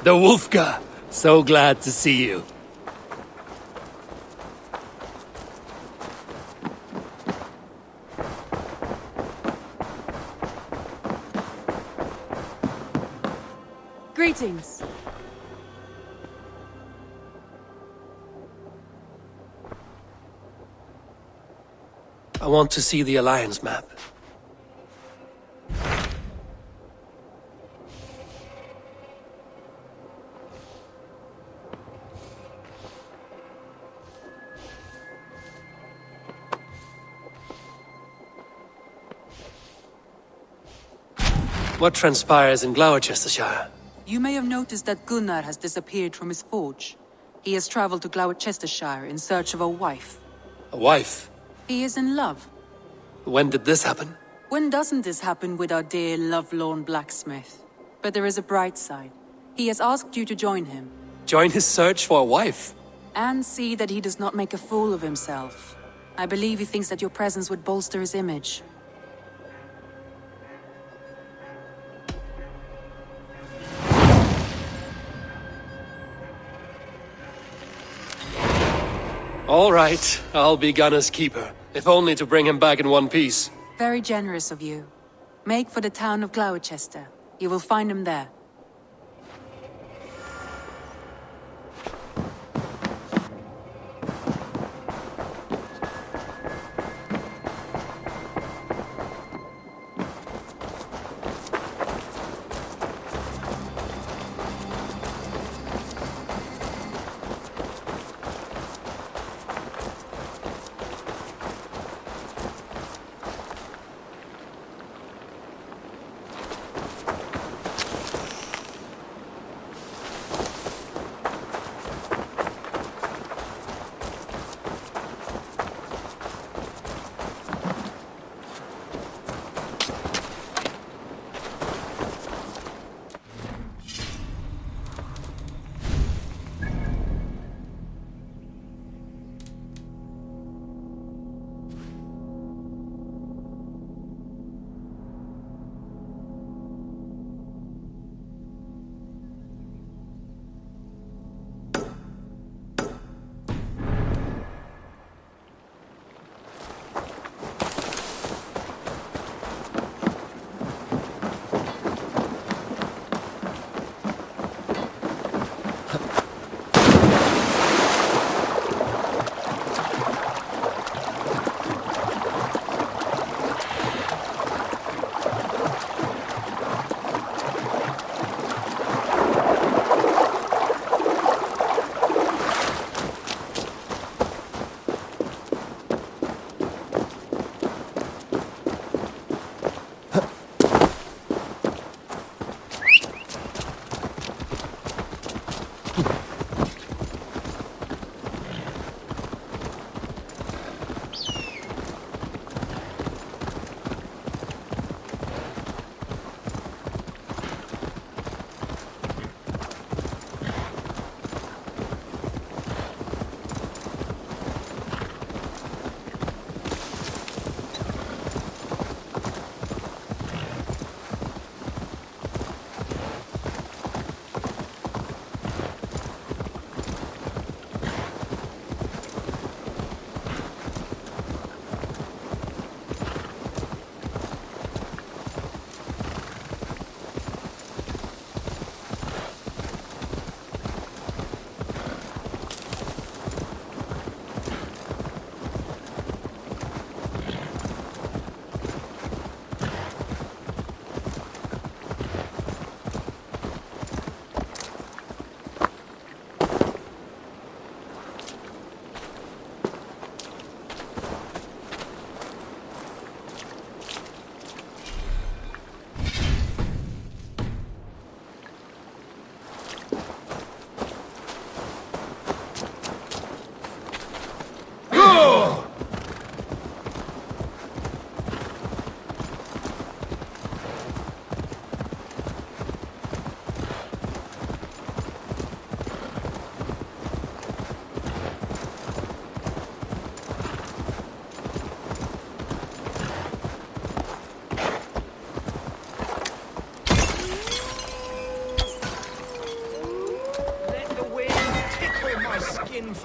The Wolfka! So glad to see you. Greetings. I want to see the Alliance map. What transpires in GLowecestre? You may have noticed that Gunnar has disappeared from his forge. He has traveled to Gloucestershire in search of a wife. A wife? He is in love. When did this happen? When doesn't this happen with our dear lovelorn blacksmith? But there is a bright side. He has asked you to join him. Join his search for a wife? And see that he does not make a fool of himself. I believe he thinks that your presence would bolster his image. All right, I'll be Gunnar's keeper, if only to bring him back in one piece. Very generous of you. Make for the town of Gloucester. You will find him there.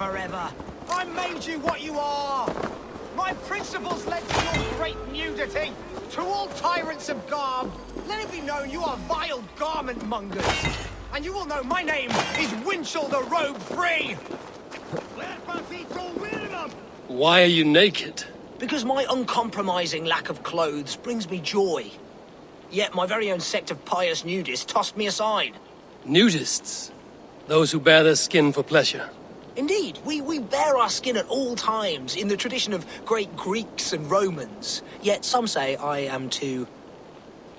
forever. I made you what you are. My principles led to your great nudity. To all tyrants of garb, let it be known you are vile garment mongers. And you will know my name is Winchell the Robe Free. Why are you naked? Because my uncompromising lack of clothes brings me joy. Yet my very own sect of pious nudists tossed me aside. Nudists? Those who bare their skin for pleasure. Indeed, we bare our skin at all times, in the tradition of great Greeks and Romans. Yet some say I am too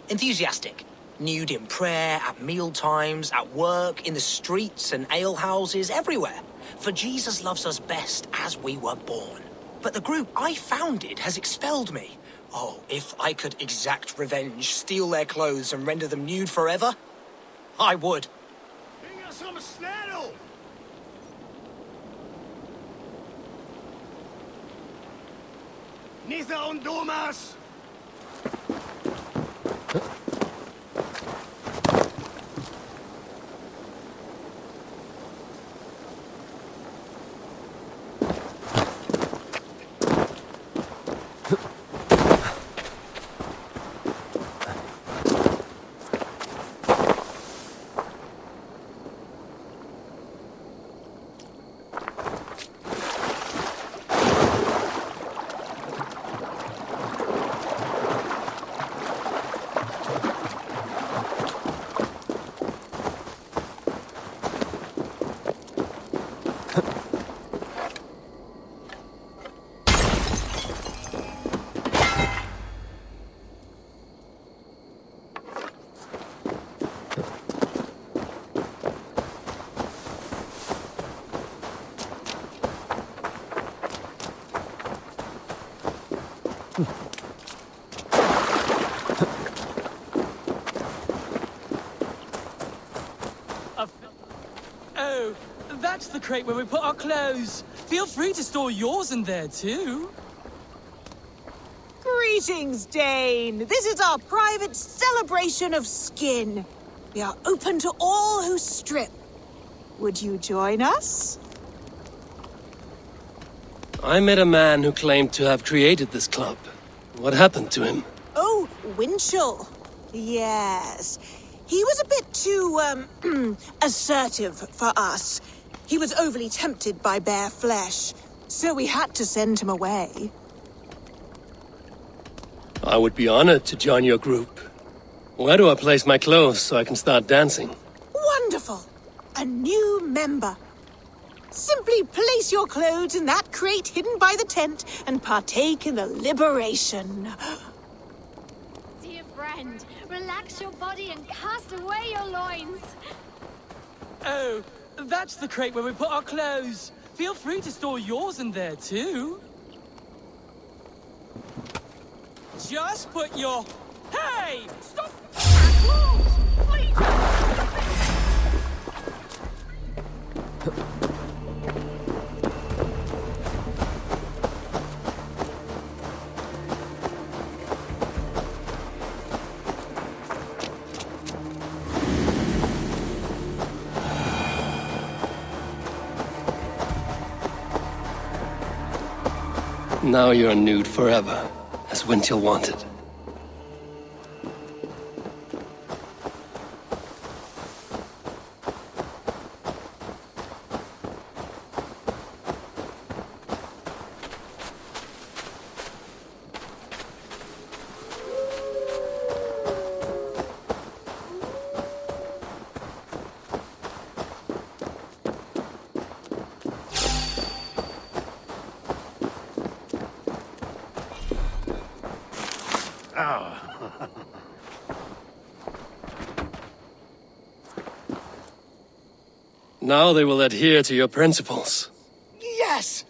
enthusiastic. Nude in prayer, at meal times, at work, in the streets and alehouses, everywhere. For Jesus loves us best as we were born. But the group I founded has expelled me. Oh, if I could exact revenge, steal their clothes and render them nude forever, I would. Bring us some snaddle! Nisa und Domas! Oh, that's the crate where we put our clothes. Feel free to store yours in there, too. Greetings, Dane. This is our private celebration of skin. We are open to all who strip. Would you join us? I met a man who claimed to have created this club. What happened to him? Oh, Winchell. Yes. He was a bit too, assertive for us. He was overly tempted by bare flesh, so we had to send him away. I would be honored to join your group. Where do I place my clothes so I can start dancing? Wonderful! A new member. Simply place your clothes in that crate hidden by the tent and partake in the liberation. Dear friend, relax your body and cast away your loins. Oh, that's the crate where we put our clothes. Feel free to store yours in there, too. Just put your... Hey! Stop! Clothes! Please! Now you're nude forever, as Winchell wanted. Now they will adhere to your principles. Yes!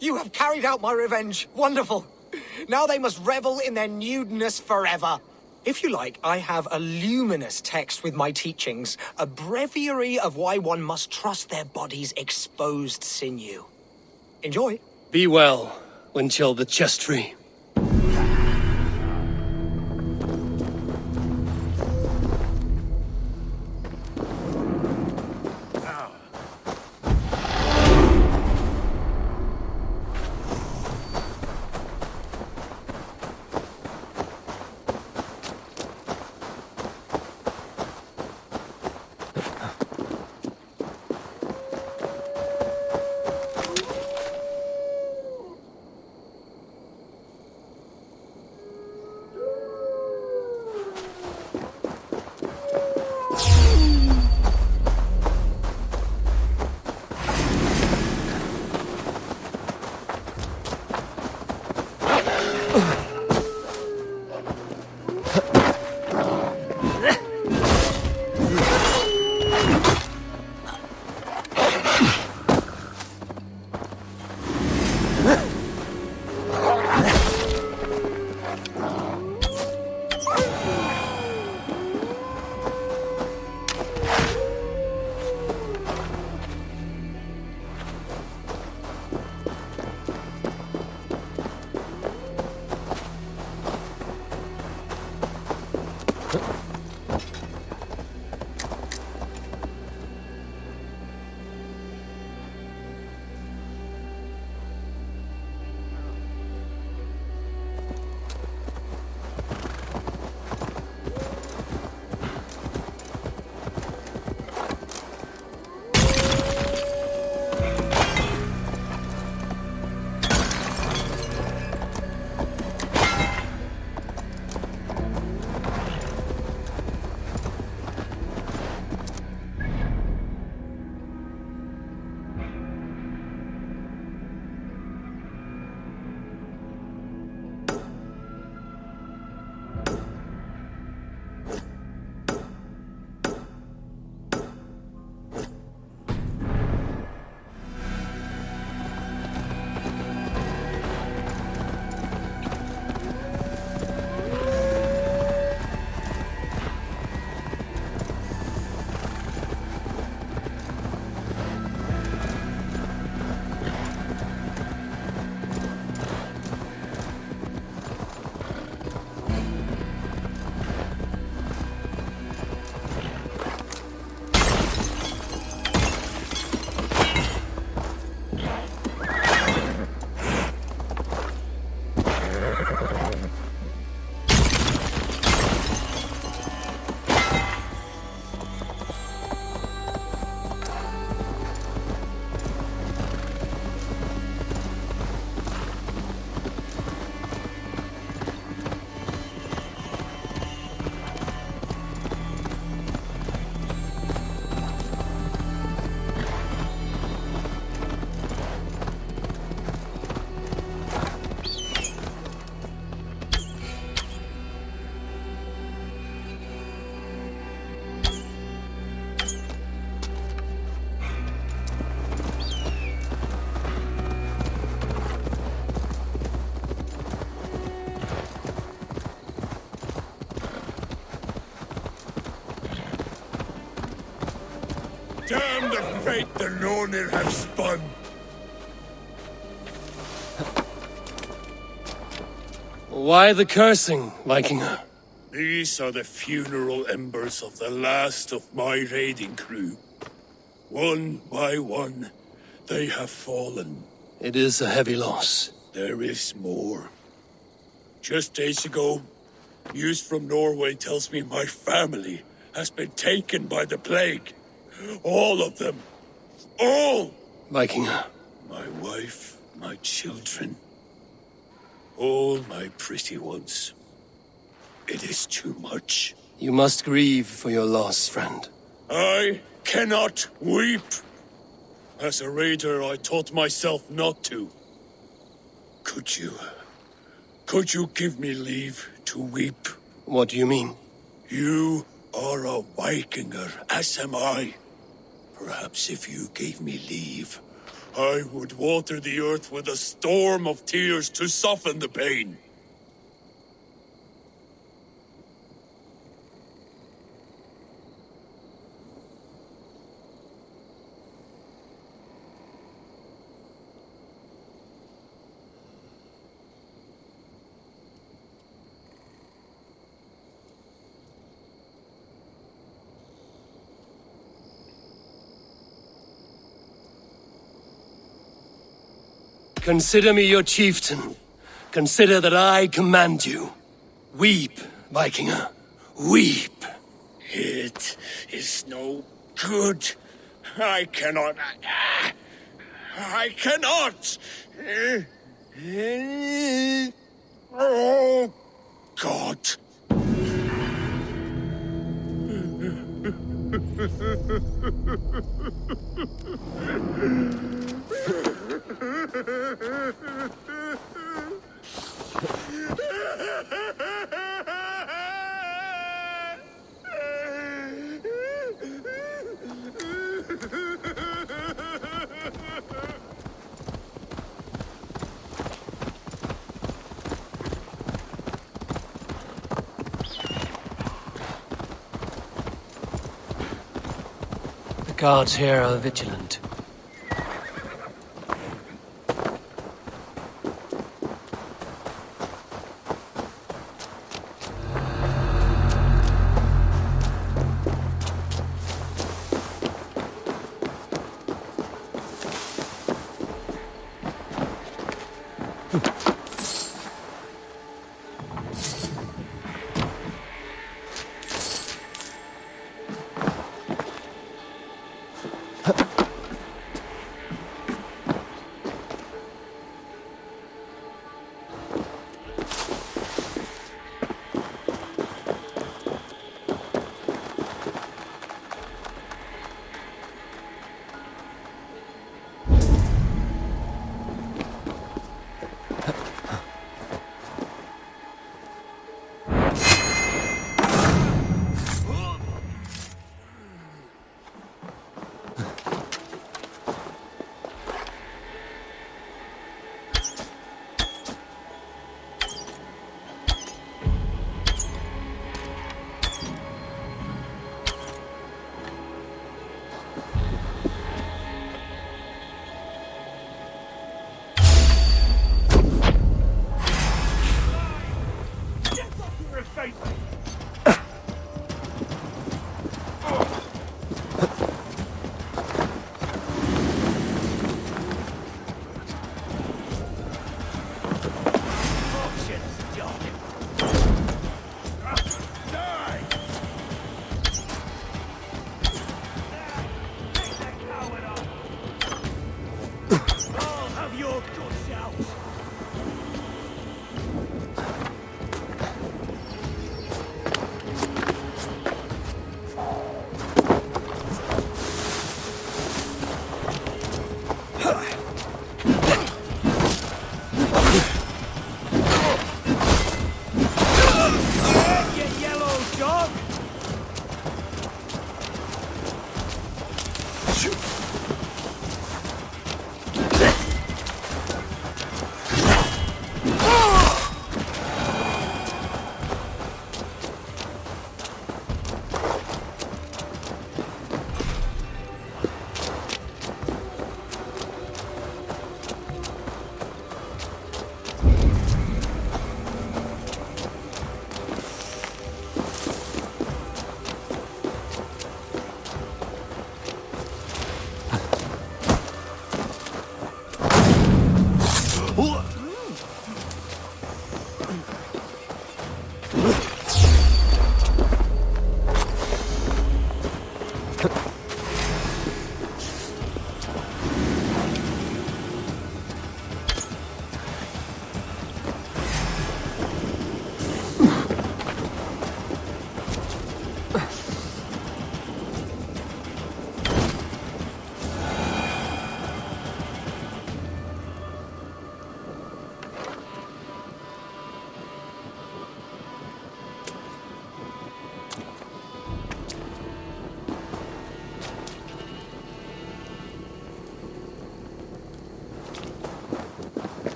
You have carried out my revenge. Wonderful. Now they must revel in their nudeness forever. If you like, I have a luminous text with my teachings, a breviary of why one must trust their body's exposed sinew. Enjoy. Be well, Winchell the chest-free. Damn the fate the Nornir have spun! Why the cursing, Vikinger? These are the funeral embers of the last of my raiding crew. One by one, they have fallen. It is a heavy loss. There is more. Just days ago, news from Norway tells me my family has been taken by the plague. All of them. All! Vikinger. My wife, my children. All my pretty ones. It is too much. You must grieve for your loss, friend. I cannot weep. As a raider, I taught myself not to. Could you give me leave to weep? What do you mean? You are a Vikinger, as am I. Perhaps if you gave me leave, I would water the earth with a storm of tears to soften the pain. Consider me your chieftain. Consider that I command you. Weep, Vikinger. Weep. It is no good. I cannot. I cannot. Oh, God. Guards here are vigilant.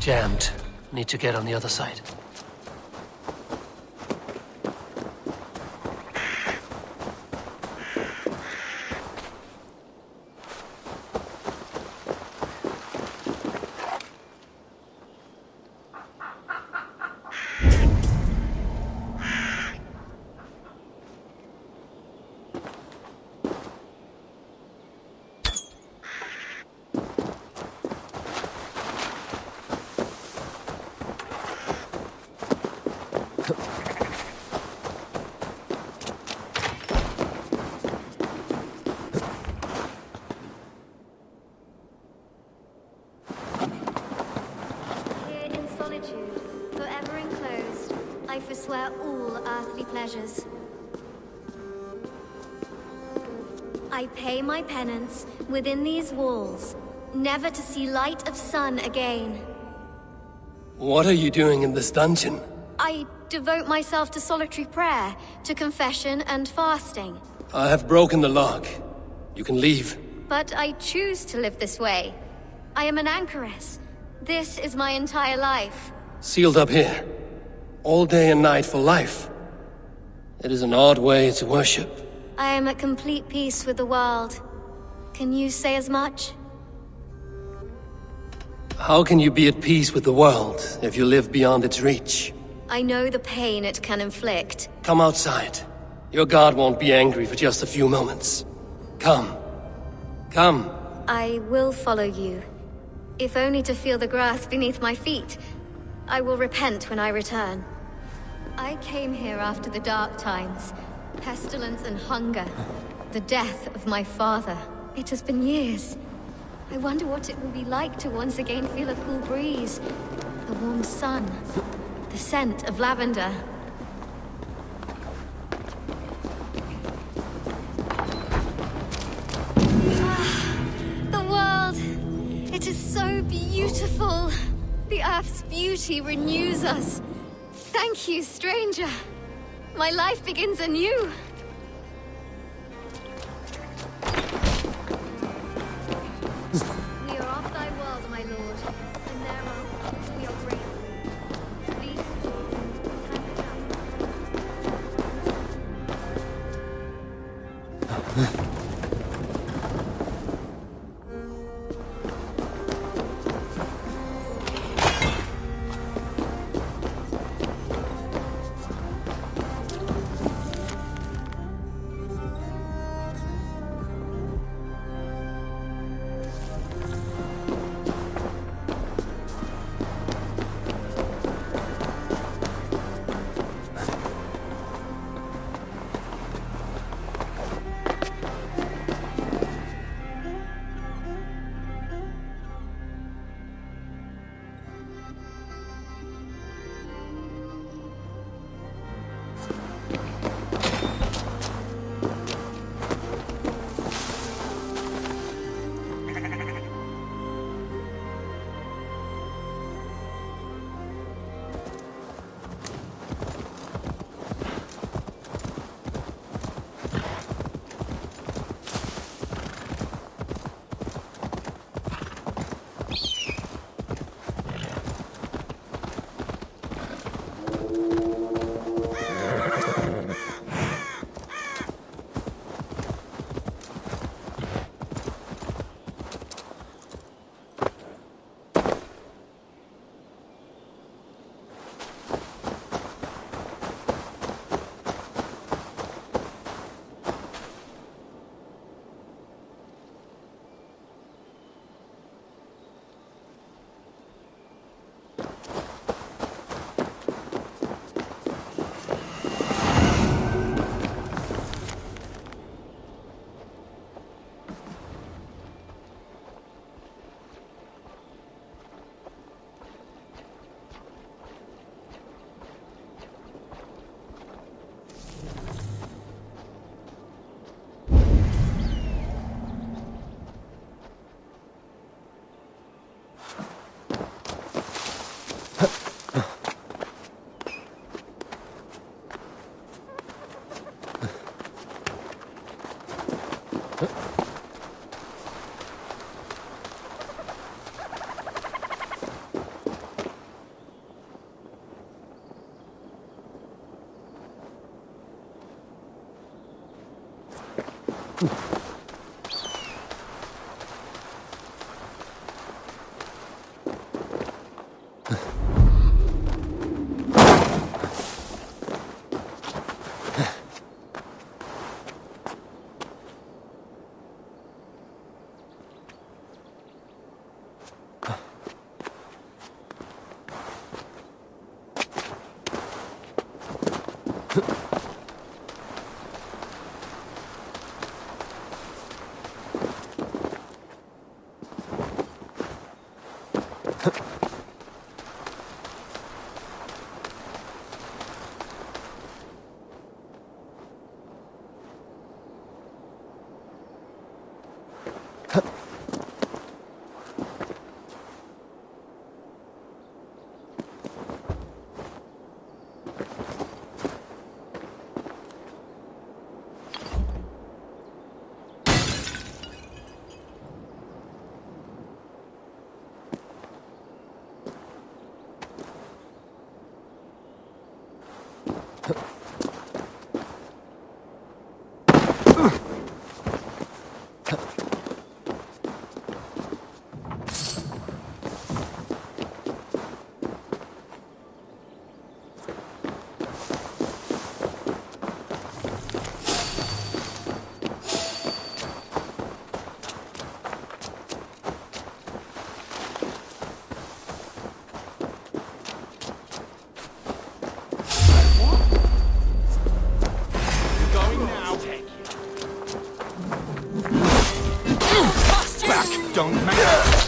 Jammed. Need to get on the other side. Here in solitude, forever enclosed, I forswear all earthly pleasures. I pay my penance within these walls, never to see light of sun again. What are you doing in this dungeon? I devote myself to solitary prayer, to confession and fasting. I have broken the lock. You can leave. But I choose to live this way. I am an anchoress. This is my entire life. Sealed up here. All day and night for life. It is an odd way to worship. I am at complete peace with the world. Can you say as much? How can you be at peace with the world if you live beyond its reach? I know the pain it can inflict. Come outside. Your god won't be angry for just a few moments. Come. Come. I will follow you. If only to feel the grass beneath my feet. I will repent when I return. I came here after the dark times. Pestilence and hunger. The death of my father. It has been years. I wonder what it will be like to once again feel a cool breeze. The warm sun. The scent of lavender. The world. It is so beautiful. The Earth's beauty renews us. Thank you, stranger. My life begins anew. We are of thy world, my lord, and thereof we are grateful. Please, hand it up. Don't matter.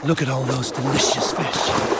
Look at all those delicious fish.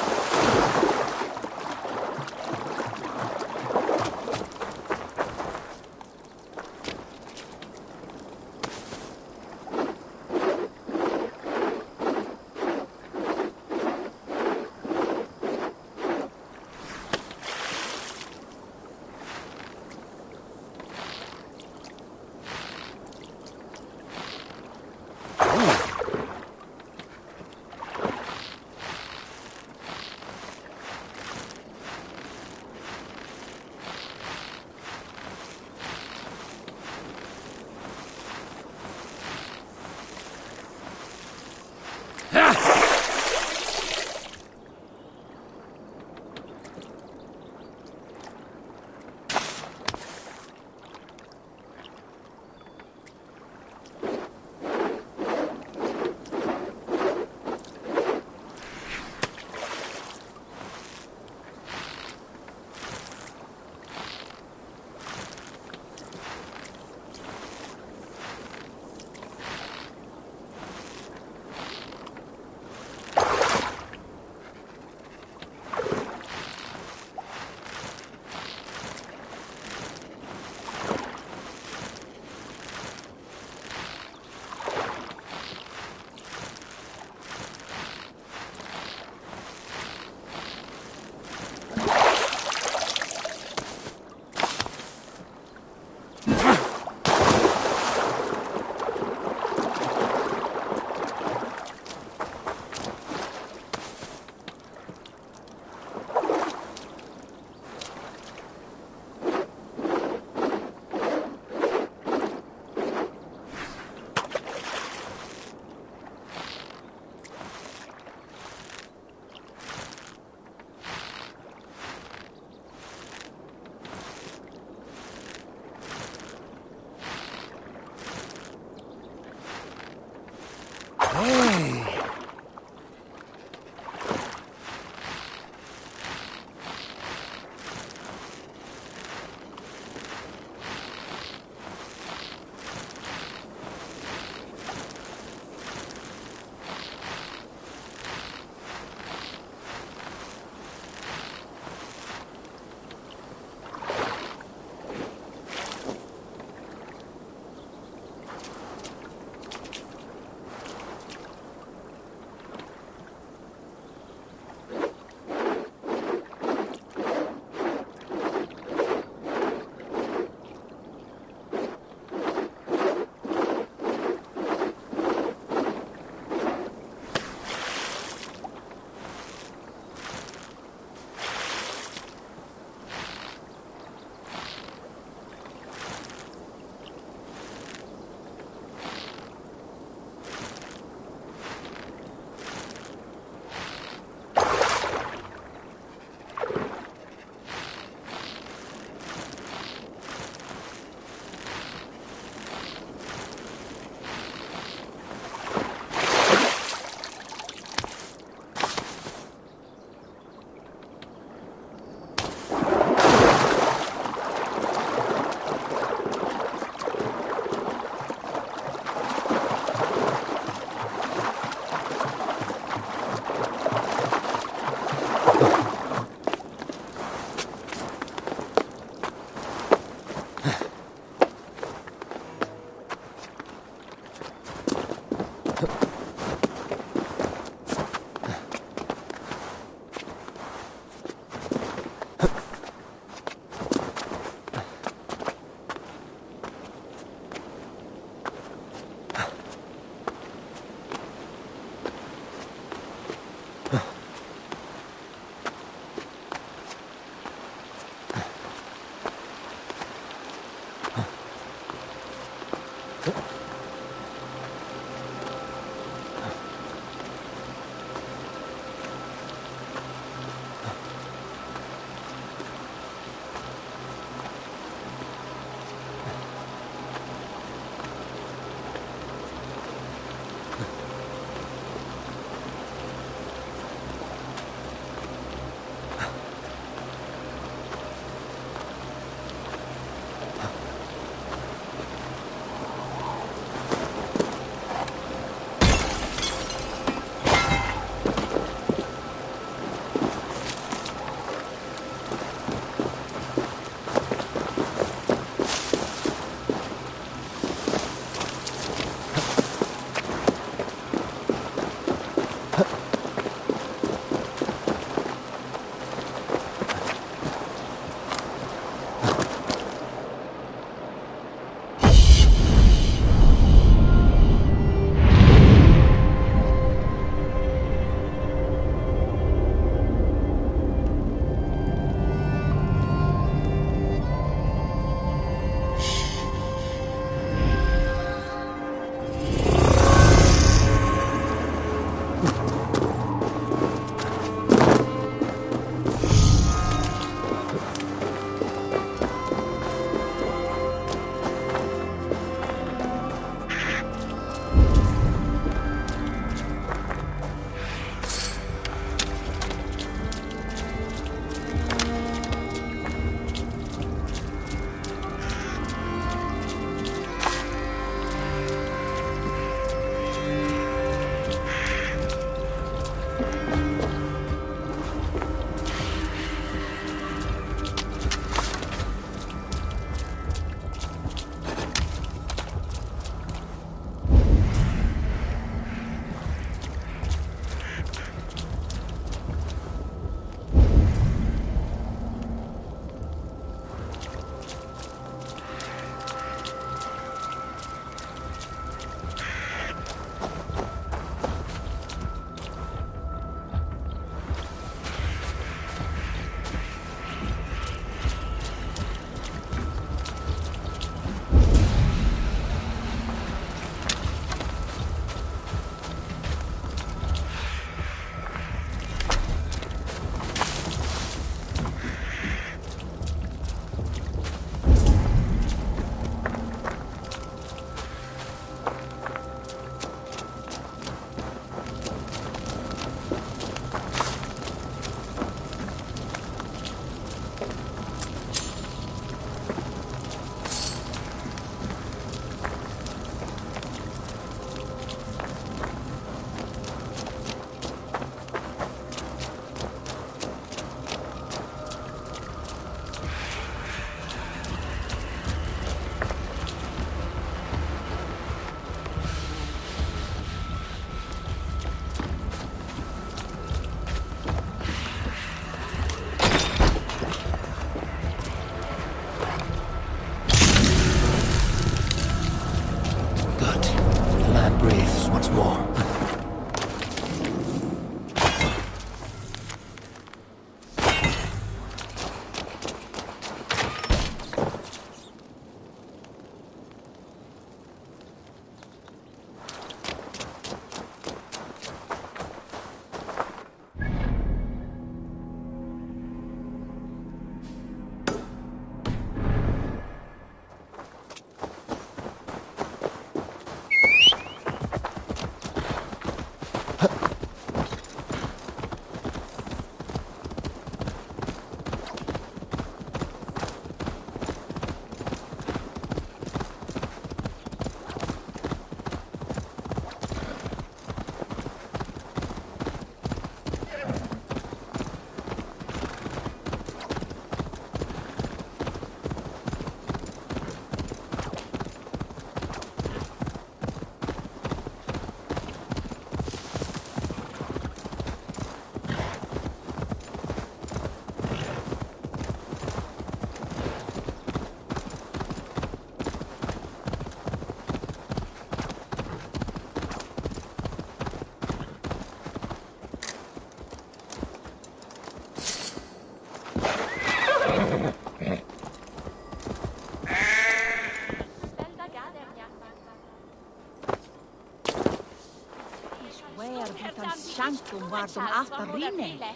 Tum vardum aftarine.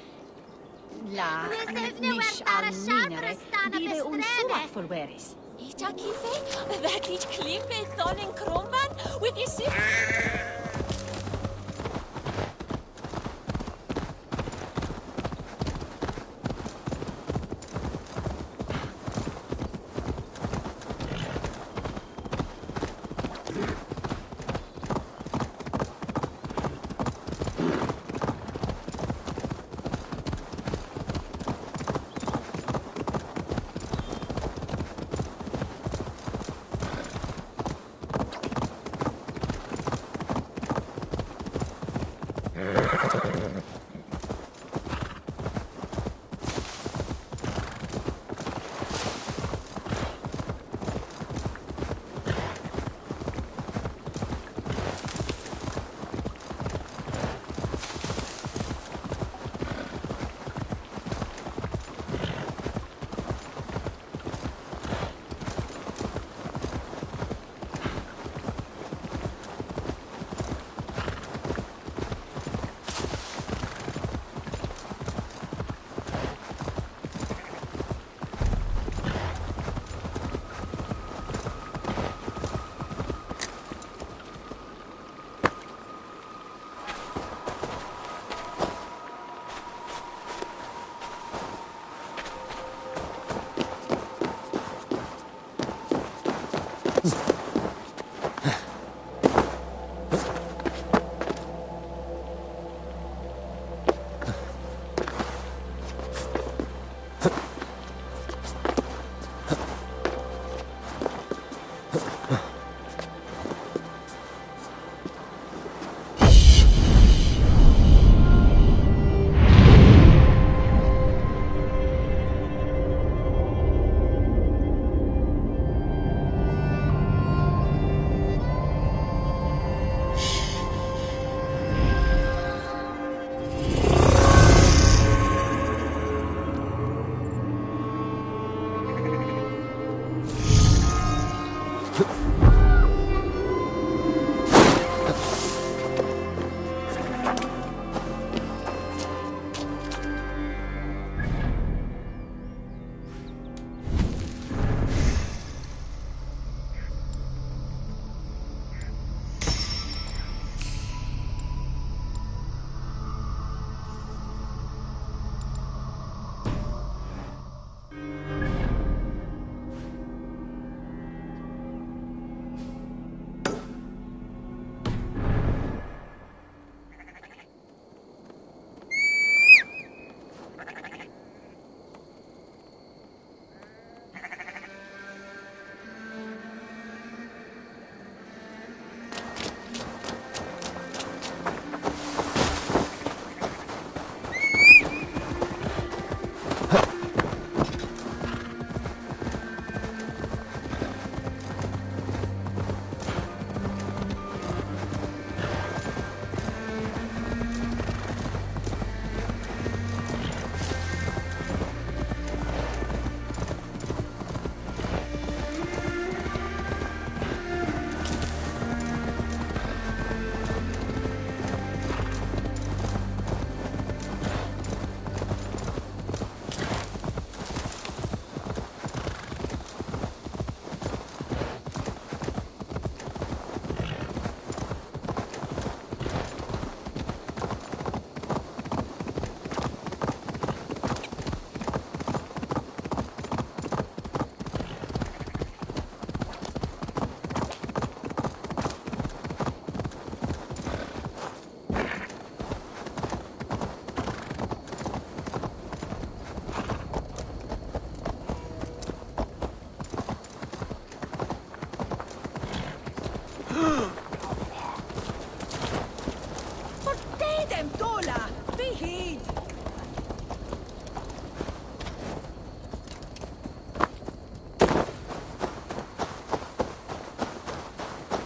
La nish al ninere, dire un surat fulveris. Ita kife? That each klippe thon in kromban with his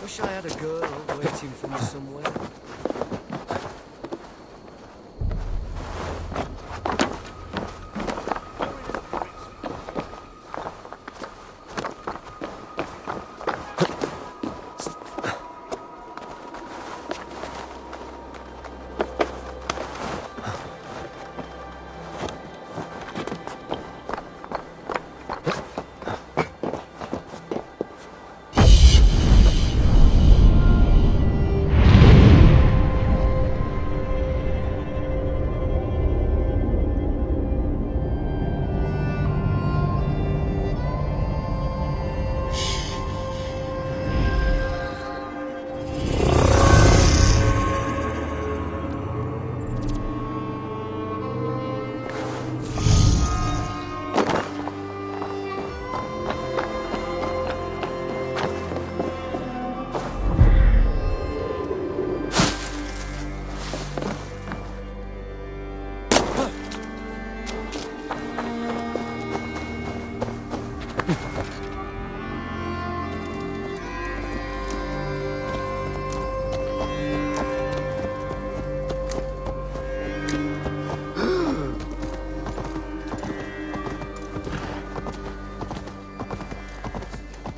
Wish I had a girl waiting for me somewhere.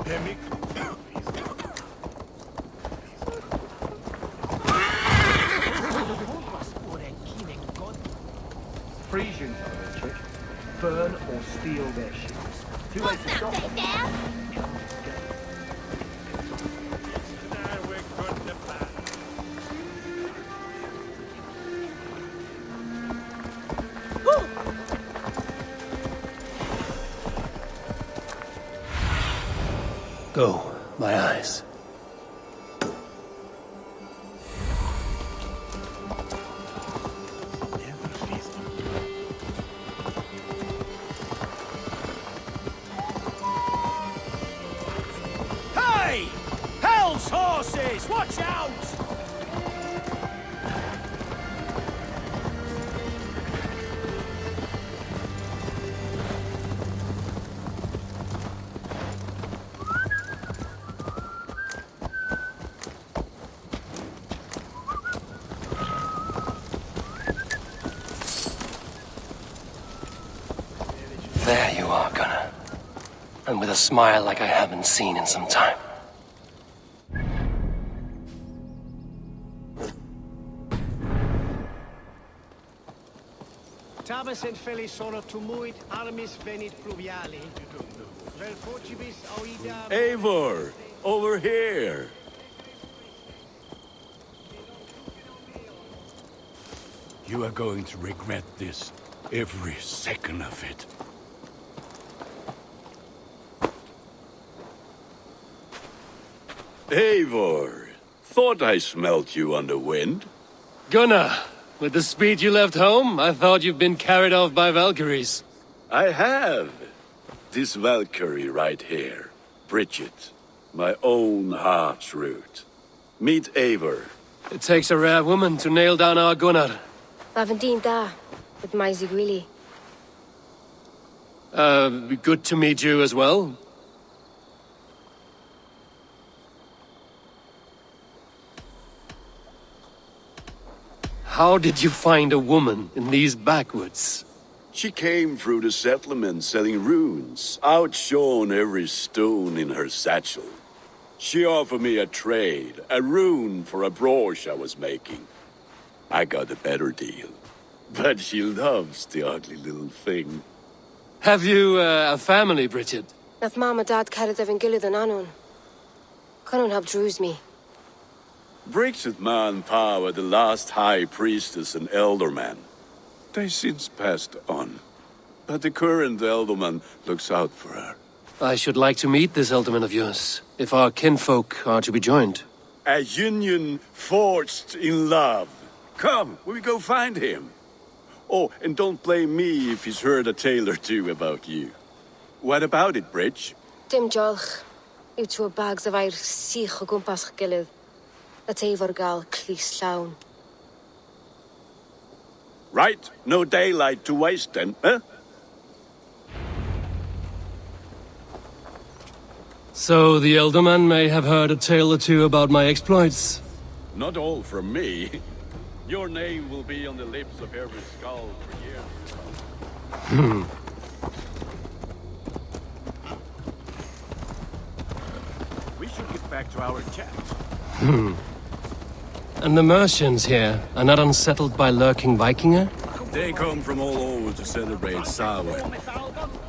pandemic. Frisians are the trick. Burn or steal their ships. Too late to stop them. Go, my eyes. Hey! Hell's horses! Watch out! There you are, Gunnar. And with a smile like I haven't seen in some time. Tabas en feli sono tumuit armis venit pluviali. Vel fortibus auida... Eivor! Over here! You are going to regret this. Every second of it. Eivor! Thought I smelt you on the wind. Gunnar, with the speed you left home, I thought you'd been carried off by Valkyries. I have. This Valkyrie right here. Bridget. My own heart's root. Meet Eivor. It takes a rare woman to nail down our Gunnar. Lavendine da, with my Zigwili. Good to meet you as well. How did you find a woman in these backwoods? She came through the settlement selling runes, outshone every stone in her satchel. She offered me a trade, a rune for a brooch I was making. I got a better deal. But she loves the ugly little thing. Have you a family, Bridget? Nath mama dad carried evan gilid an anon. Cannon hab drews me. Bridget Ma and Pa were the last high priestess and elderman. They since passed on. But the current elderman looks out for her. I should like to meet this elderman of yours, if our kinfolk are to be joined. A union forged in love. Come, we go find him. Oh, and don't blame me if he's heard a tale or two about you. What about it, Bridge? Dim jolch. Yw tŵ bags of air sich o gwmpas gilydd. A teifor gal clis llawn. Right, no daylight to waste then, huh? So the elderman may have heard a tale or two about my exploits. Not all from me. Your name will be on the lips of every skull for years. We should get back to our chat. And the Mercians here are not unsettled by lurking Vikinger? They come from all over to celebrate Samhain.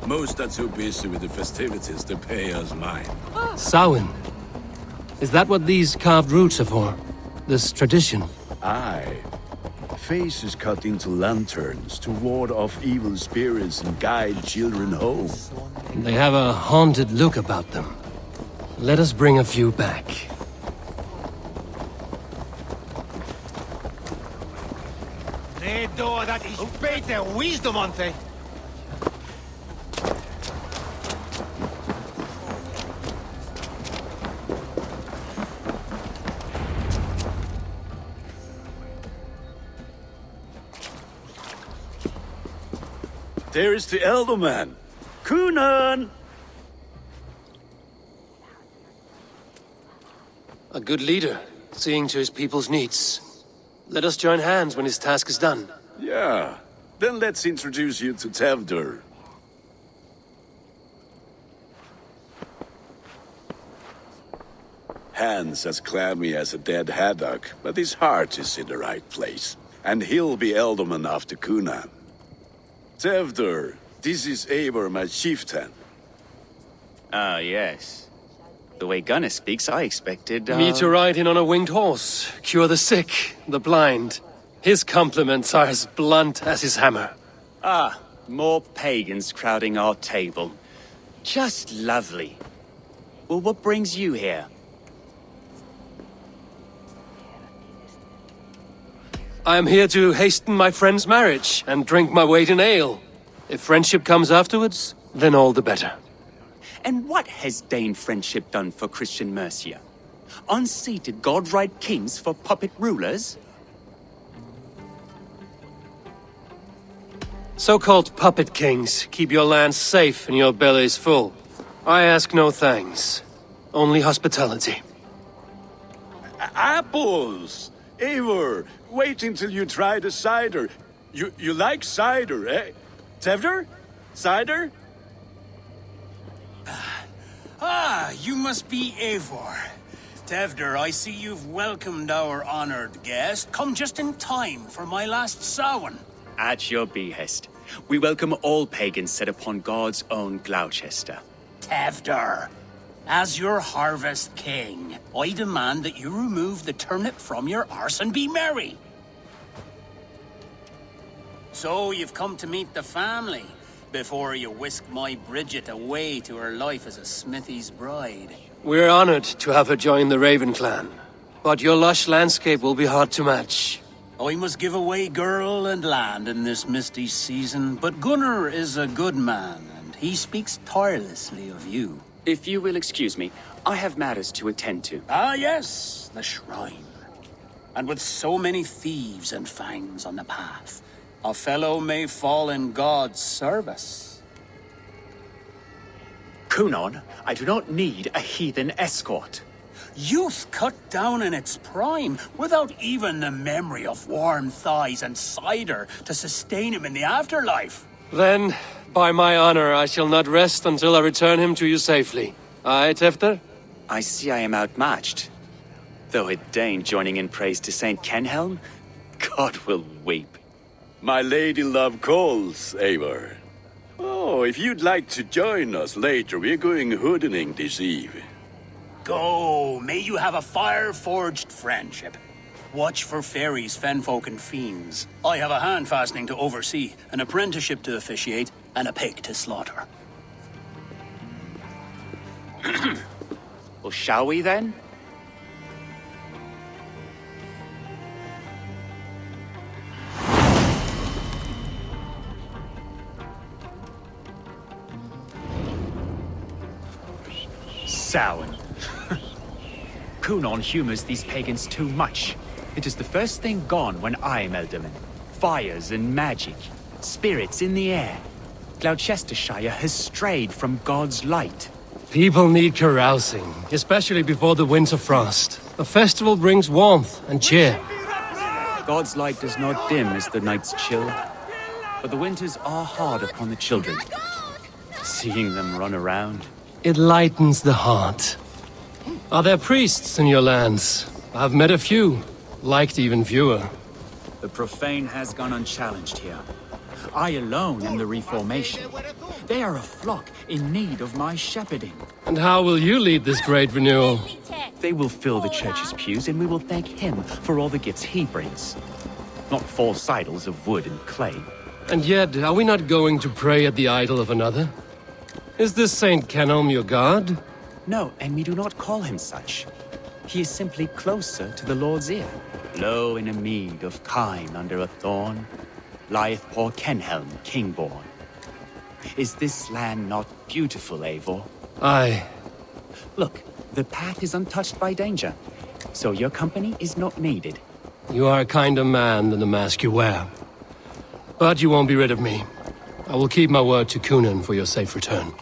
Most are too busy with the festivities to pay us mind. Samhain? Is that what these carved roots are for? This tradition? Aye. Faces cut into lanterns to ward off evil spirits and guide children home. They have a haunted look about them. Let us bring a few back. Redo, dat is beter wisdom on thing. There is the Elderman. Gunnar! A good leader, seeing to his people's needs. Let us join hands when his task is done. Yeah. Then let's introduce you to Tevdur. hands as clammy as a dead haddock, but his heart is in the right place. And he'll be ealdorman after Gunnar. Tevder, this is Eivor, my chieftain. Ah, yes. The way Gunnar speaks, I expected, Me to ride in on a winged horse, cure the sick, the blind. His compliments are as blunt as his hammer. Ah, more pagans crowding our table. Just lovely. Well, what brings you here? I am here to hasten my friend's marriage and drink my weight in ale. If friendship comes afterwards, then all the better. And what has Dane friendship done for Christian Mercia? Unseated godright kings for puppet rulers? So-called puppet kings keep your lands safe and your bellies full. I ask no thanks, only hospitality. Apples! Eivor, wait until you try the cider. You like cider, eh? Tevder? Cider? Ah, you must be Eivor. Tevder, I see you've welcomed our honored guest. Come just in time for my last Samhain. At your behest. We welcome all pagans set upon God's own GLowecestre. Tevder, as your harvest king, I demand that you remove the turnip from your arse and be merry. So you've come to meet the family before you whisk my Bridget away to her life as a smithy's bride. We're honored to have her join the Raven clan, but your lush landscape will be hard to match. I must give away girl and land in this misty season, but Gunnar is a good man, and he speaks tirelessly of you. If you will excuse me, I have matters to attend to. Ah, yes, the shrine. And with so many thieves and fangs on the path, a fellow may fall in God's service. Kunon, I do not need a heathen escort. Youth cut down in its prime, without even the memory of warm thighs and cider to sustain him in the afterlife. Then, by my honor, I shall not rest until I return him to you safely. Aye, Tefter? I see I am outmatched. Though a Dane joining in praise to Saint Kenhelm, God will weep. My lady love calls, Eivor. Oh, if you'd like to join us later, we're going hoodening this eve. Go, may you have a fire-forged friendship. Watch for fairies, fenfolk, and fiends. I have a hand fastening to oversee, an apprenticeship to officiate, and a pig to slaughter. Well, shall we then? Samhain. Kunon humors these pagans too much. It is the first thing gone when I am Ealdorman. Fires and magic, spirits in the air. Gloucestershire has strayed from God's light. People need carousing, especially before the winter frost. A festival brings warmth and cheer. God's light does not dim as the nights chill, but the winters are hard upon the children. Seeing them run around. It lightens the heart. Are there priests in your lands? I've met a few, liked even fewer. The profane has gone unchallenged here. I alone am the Reformation. They are a flock in need of my shepherding. And how will you lead this great renewal? They will fill the church's pews, and we will thank him for all the gifts he brings. Not false idols of wood and clay. And yet, are we not going to pray at the idol of another? Is this Saint Kenhelm your god? No, and we do not call him such. He is simply closer to the Lord's ear. Low in a mead of kine under a thorn, lieth poor Kenhelm, king-born. Is this land not beautiful, Eivor? Aye. Look, the path is untouched by danger, so your company is not needed. You are a kinder man than the mask you wear. But you won't be rid of me. I will keep my word to Kunon for your safe return.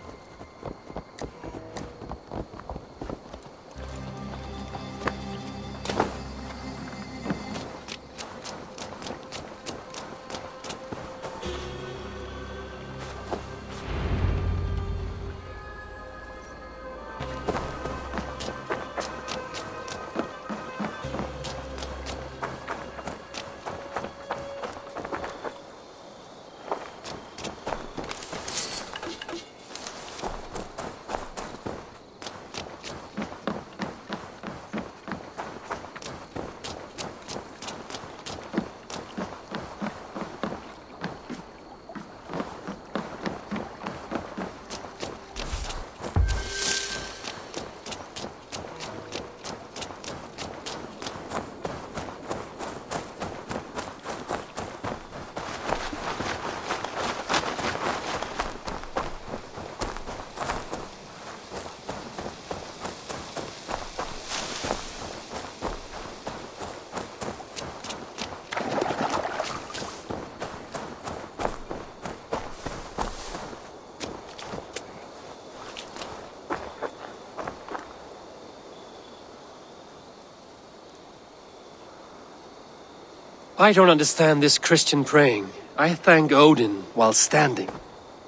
I don't understand this Christian praying. I thank Odin while standing.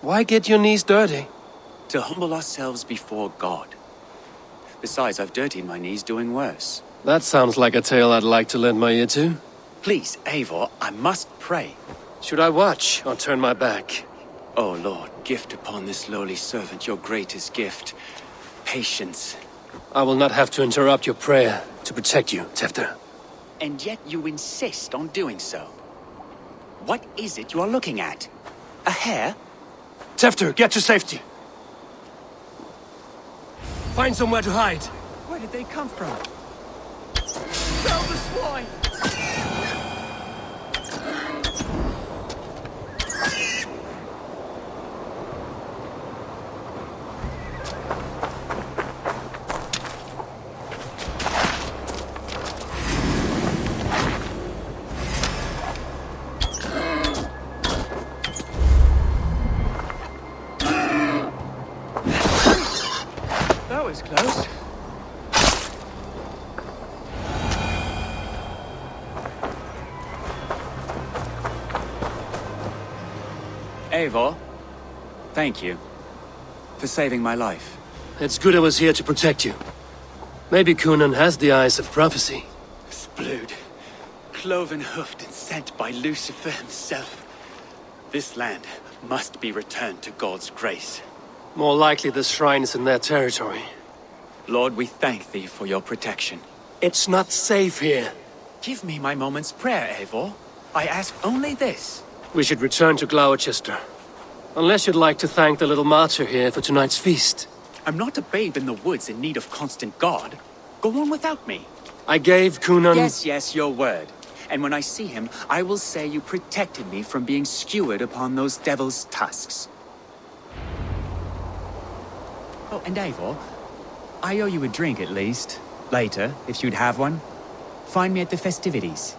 Why get your knees dirty? To humble ourselves before God. Besides, I've dirtied my knees doing worse. That sounds like a tale I'd like to lend my ear to. Please, Eivor, I must pray. Should I watch or turn my back? Oh Lord, gift upon this lowly servant your greatest gift. Patience. I will not have to interrupt your prayer to protect you, Tefter. And yet you insist on doing so. What is it you are looking at? A hare? Tefter, get to safety. Find somewhere to hide. Where did they come from? Kill the swine! That was close. Eivor, thank you for saving my life. It's good I was here to protect you. Maybe Gunnar has the eyes of prophecy. Splood, cloven-hoofed and sent by Lucifer himself. This land must be returned to God's grace. More likely the shrine is in their territory. Lord, we thank thee for your protection. It's not safe here. Give me my moment's prayer, Eivor. I ask only this. We should return to GLowecestre. Unless you'd like to thank the little martyr here for tonight's feast. I'm not a babe in the woods in need of constant guard. Go on without me. I gave Gunnar... Yes, your word. And when I see him, I will say you protected me from being skewered upon those devil's tusks. Oh, and Eivor, I owe you a drink at least. Later, if you'd have one. Find me at the festivities.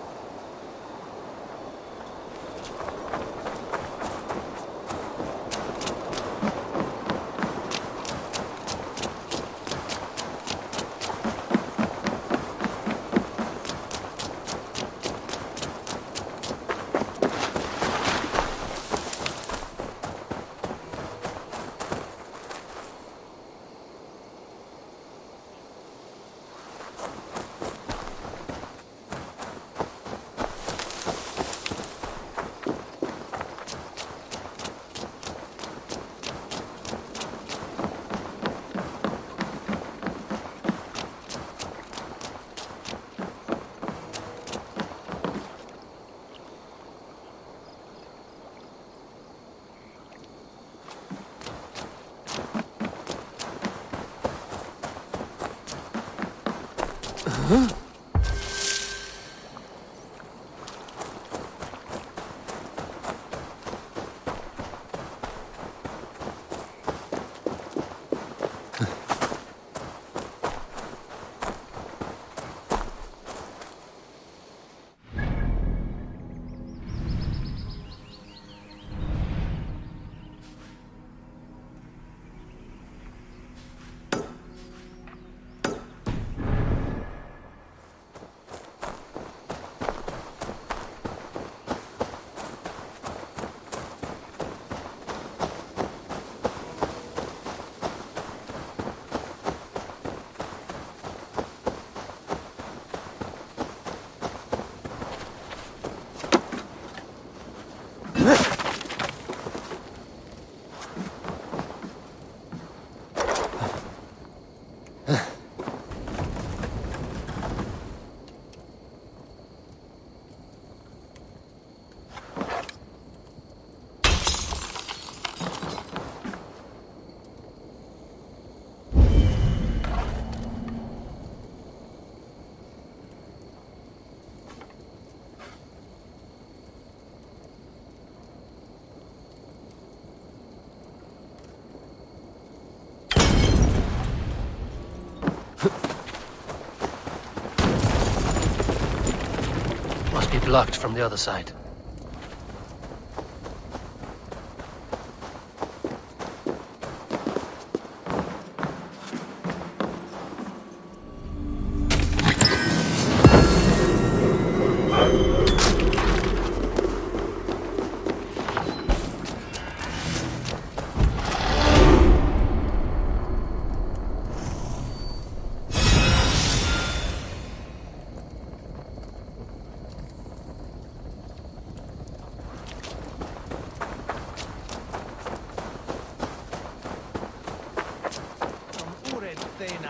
Must be blocked from the other side.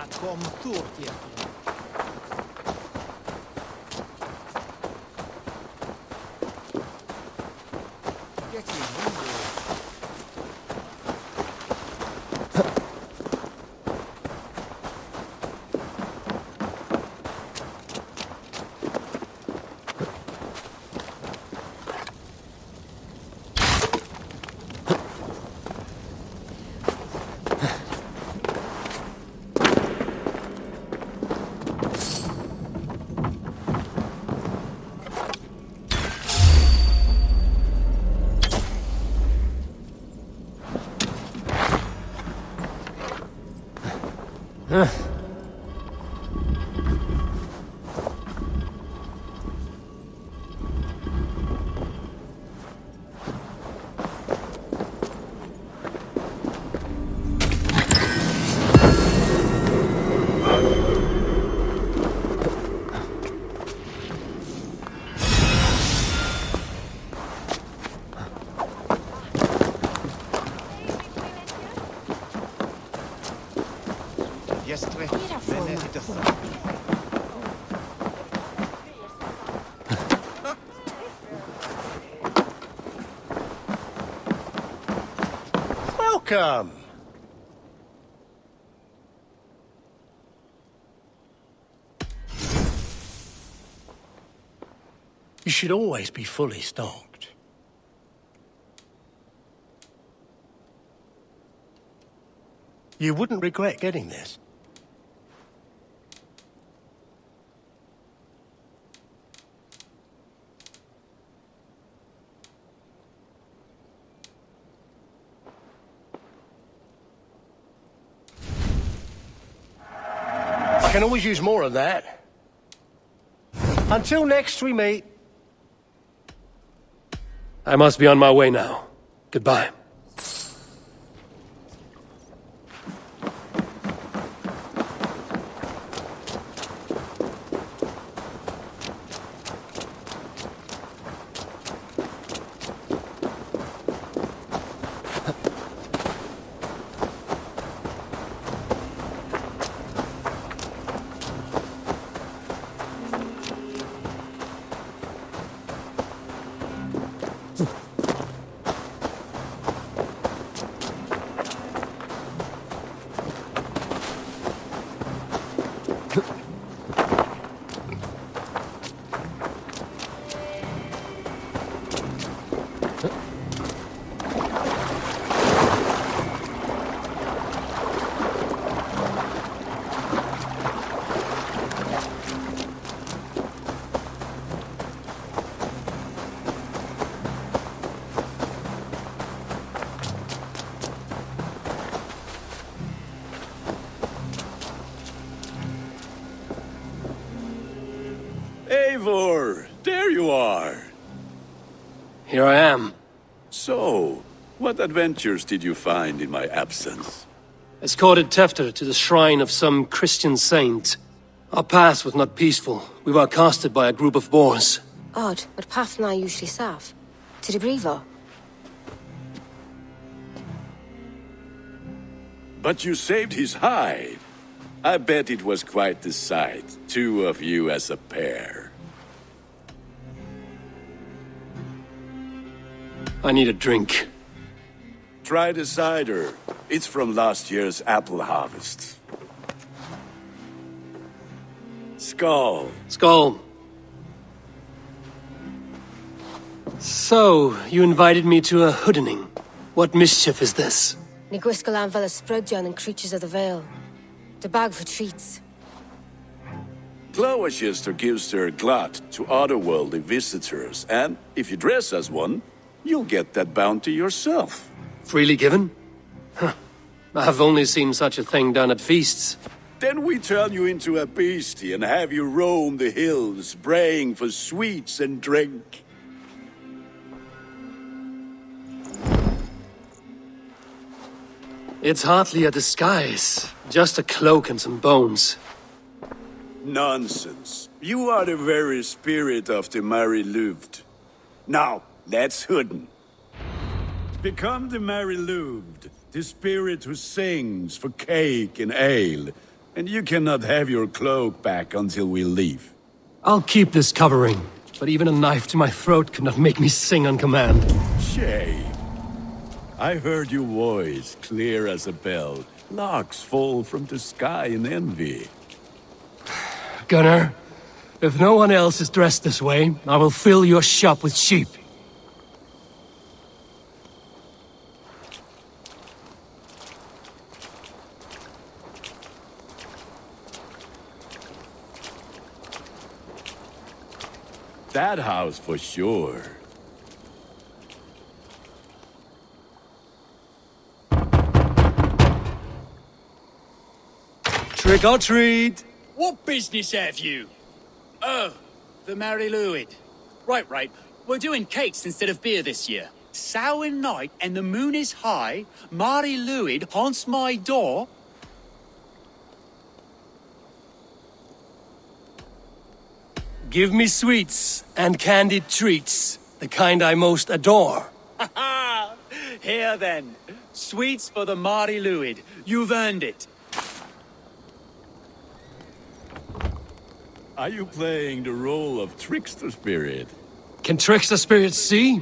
Ida kom turtiekin. GLowecestre, Welcome! You should always be fully stocked. You wouldn't regret getting this. I can always use more of that. Until next we meet. I must be on my way now. Goodbye. Eivor, there you are. Here I am. So, what adventures did you find in my absence? Escorted Tefter to the shrine of some Christian saint. Our path was not peaceful. We were accosted by a group of boars. Odd, but path na usually safe. To the brievo. But you saved his hide. I bet it was quite the sight, two of you as a pair. I need a drink. Try the cider. It's from last year's apple harvest. Skull. Skull. So, you invited me to a hoodening. What mischief is this? Ni gwisgal an fel ysbrydion and creatures of the Vale. The bag for treats. GLowecestre gives their glut to otherworldly visitors, and if you dress as one, you'll get that bounty yourself. Freely given? Huh. I've only seen such a thing done at feasts. Then we turn you into a beastie and have you roam the hills, braying for sweets and drink. It's hardly a disguise. Just a cloak and some bones. Nonsense. You are the very spirit of the Mary Louved. Now, let's hooden. Become the Mary Louved, the spirit who sings for cake and ale, And you cannot have your cloak back until we leave. I'll keep this covering, but even a knife to my throat could not make me sing on command. Shame. I heard your voice clear as a bell. Locks fall from the sky in envy. Gunnar, if no one else is dressed this way, I will fill your shop with sheep. That house for sure. Trick or treat! What business have you? Oh, the Mary Lwyd. Right. We're doing cakes instead of beer this year. Samhain night and the moon is high. Mary Lwyd haunts my door. Give me sweets and candied treats, the kind I most adore. Here then, sweets for the Mary Lwyd. You've earned it. Are you playing the role of trickster spirit? Can trickster spirits see?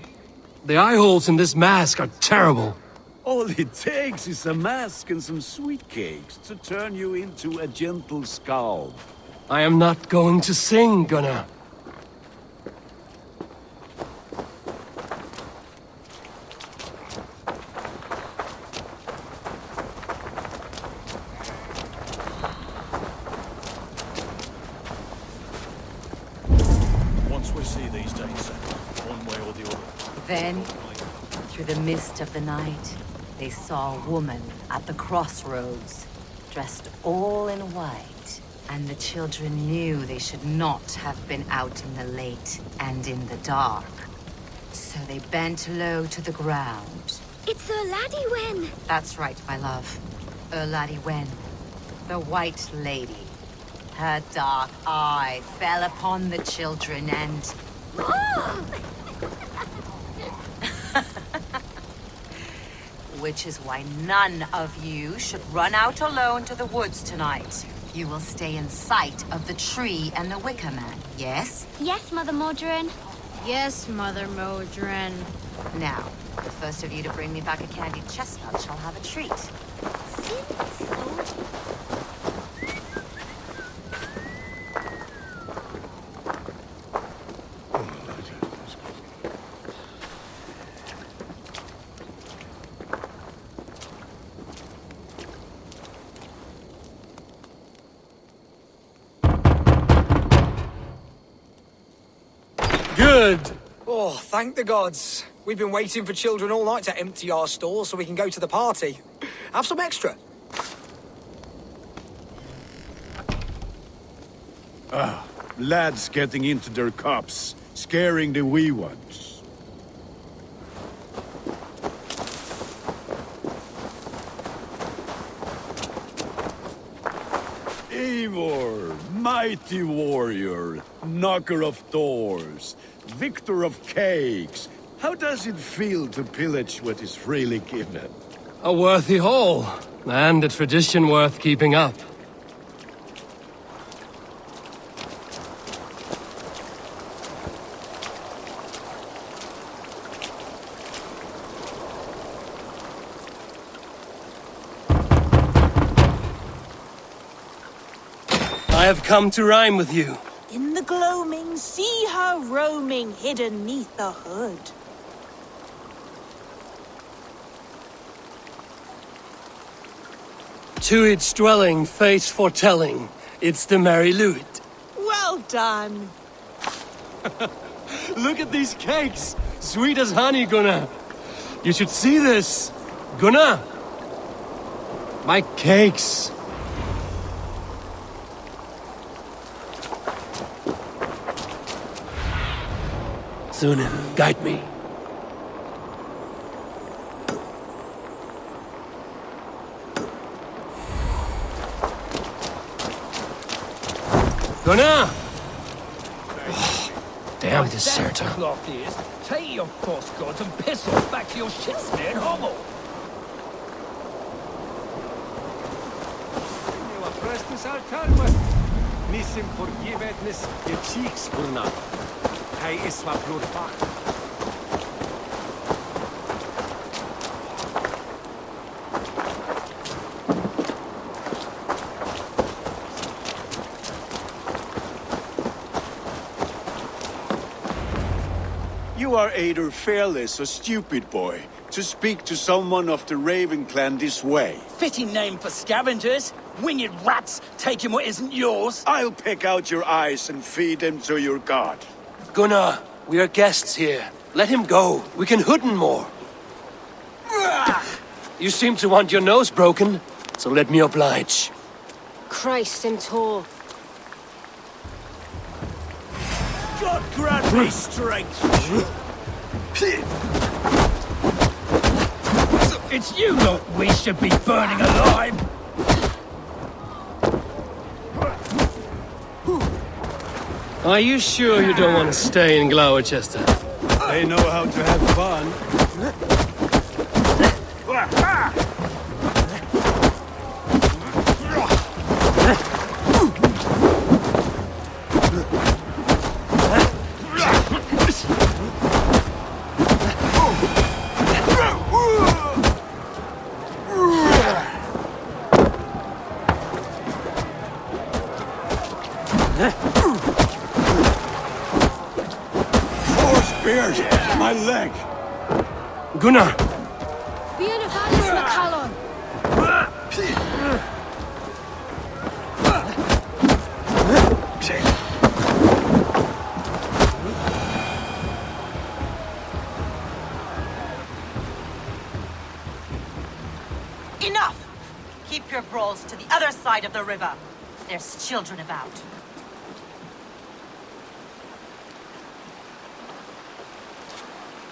The eye holes in this mask are terrible. All it takes is a mask and some sweet cakes to turn you into a gentle skald. I am not going to sing, Gunnar. Once we see these days, one way or the other. Then, through the mist of the night, they saw a woman at the crossroads, dressed all in white. And the children knew they should not have been out in the late and in the dark. So they bent low to the ground. It's Laddie Wen. That's right, my love. Laddie Wen, the White Lady. Her dark eye fell upon the children and... Which is why none of you should run out alone to the woods tonight. You will stay in sight of the tree and the Wicker Man, yes? Yes, Mother Modron. Yes, Mother Modron. Now, the first of you to bring me back a candied chestnut shall have a treat. Good! Oh, thank the gods. We've been waiting for children all night to empty our stores so we can go to the party. Have some extra. Lads getting into their cups, scaring the wee ones. Eivor, mighty warrior, knocker of doors, victor of cakes. How does it feel to pillage what is freely given? A worthy haul, and a tradition worth keeping up. I have come to rhyme with you. In the gloaming, see her roaming hidden neath the hood. To its dwelling, fate foretelling, it's the Mary Lwyd. Well done. Look at these cakes! Sweet as honey, Gunnar. You should see this. Gunnar! My cakes. Sunan, guide me. Gunnar! Oh, damn deserter. Cloth is, take your false gods and piss off back to your shit-smeared hovel. Estes altarmas. Nissim forgivetnis je cheeks burna. Hij is wat plurfach. You are either fearless or stupid, boy, to speak to someone of the Raven clan this way. Fitting name for scavengers. Winged rats taking what isn't yours. I'll pick out your eyes and feed them to your god. Gunnar, we are guests here. Let him go. We can hooden more. You seem to want your nose broken, so let me oblige. Christ, him tall. God grant me strength. It's you lot we should be burning alive. Are you sure you don't want to stay in GLowecestre? They know how to have fun. My leg! Gunnar! Enough! Keep your brawls to the other side of the river. There's children about.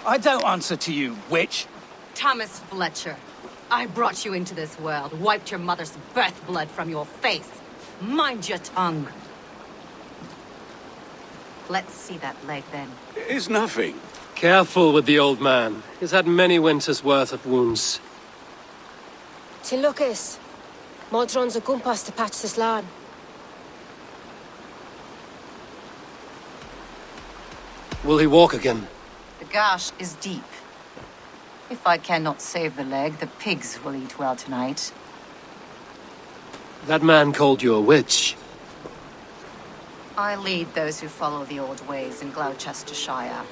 I don't answer to you, witch. Thomas Fletcher, I brought you into this world, wiped your mother's birth blood from your face. Mind your tongue. Let's see that leg, then. It's nothing. Careful with the old man. He's had many winters' worth of wounds. Till Lucas. Modron's a gumpas to patch this lad. Will he walk again? The gash is deep. If I cannot save the leg, the pigs will eat well tonight. That man called you a witch. I lead those who follow the old ways in Gloucestershire,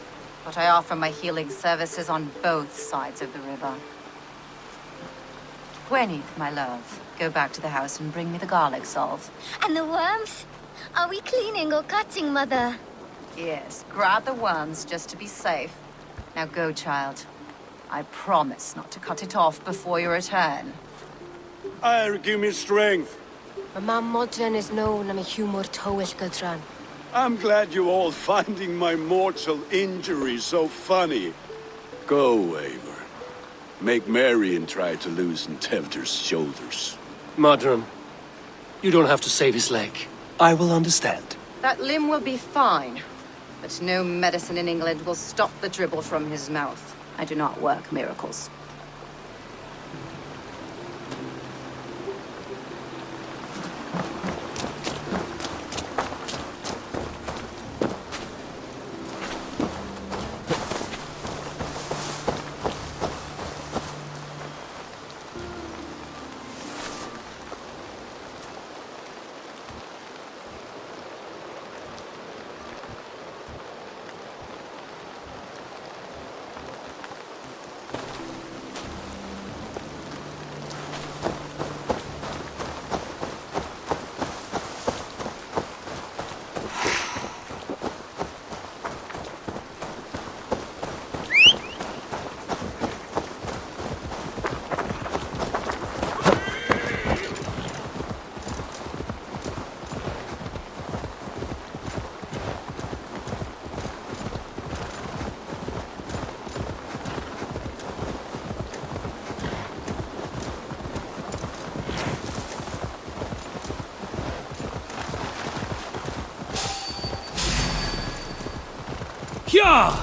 but I offer my healing services on both sides of the river. Gweneth, my love, go back to the house and bring me the garlic salt. And the worms? Are we cleaning or cutting, Mother? Yes, grab the worms just to be safe. Now go, child. I promise not to cut it off before your return. Give me strength. My mum Modron is known I'm a humor towel gadran. I'm glad you all finding my mortal injury so funny. Go, Eivor. Make merry and try to loosen Tevder's shoulders. Modron, you don't have to save his leg. I will understand. That limb will be fine, but no medicine in England will stop the dribble from his mouth. I do not work miracles. Yeah!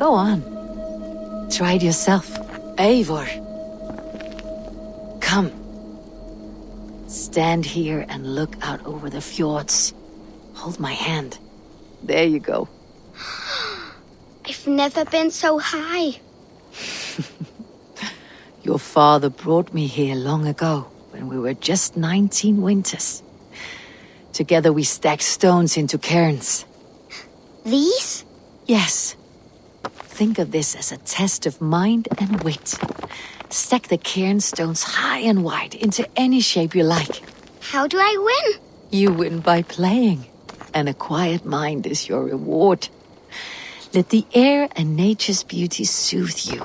Go on. Try it yourself. Eivor. Come. Stand here and look out over the fjords. Hold my hand. There you go. I've never been so high. Your father brought me here long ago, when we were just 19 winters. Together we stacked stones into cairns. These? Yes. Think of this as a test of mind and wit. Stack the cairn stones high and wide into any shape you like. How do I win? You win by playing, and a quiet mind is your reward. Let the air and nature's beauty soothe you.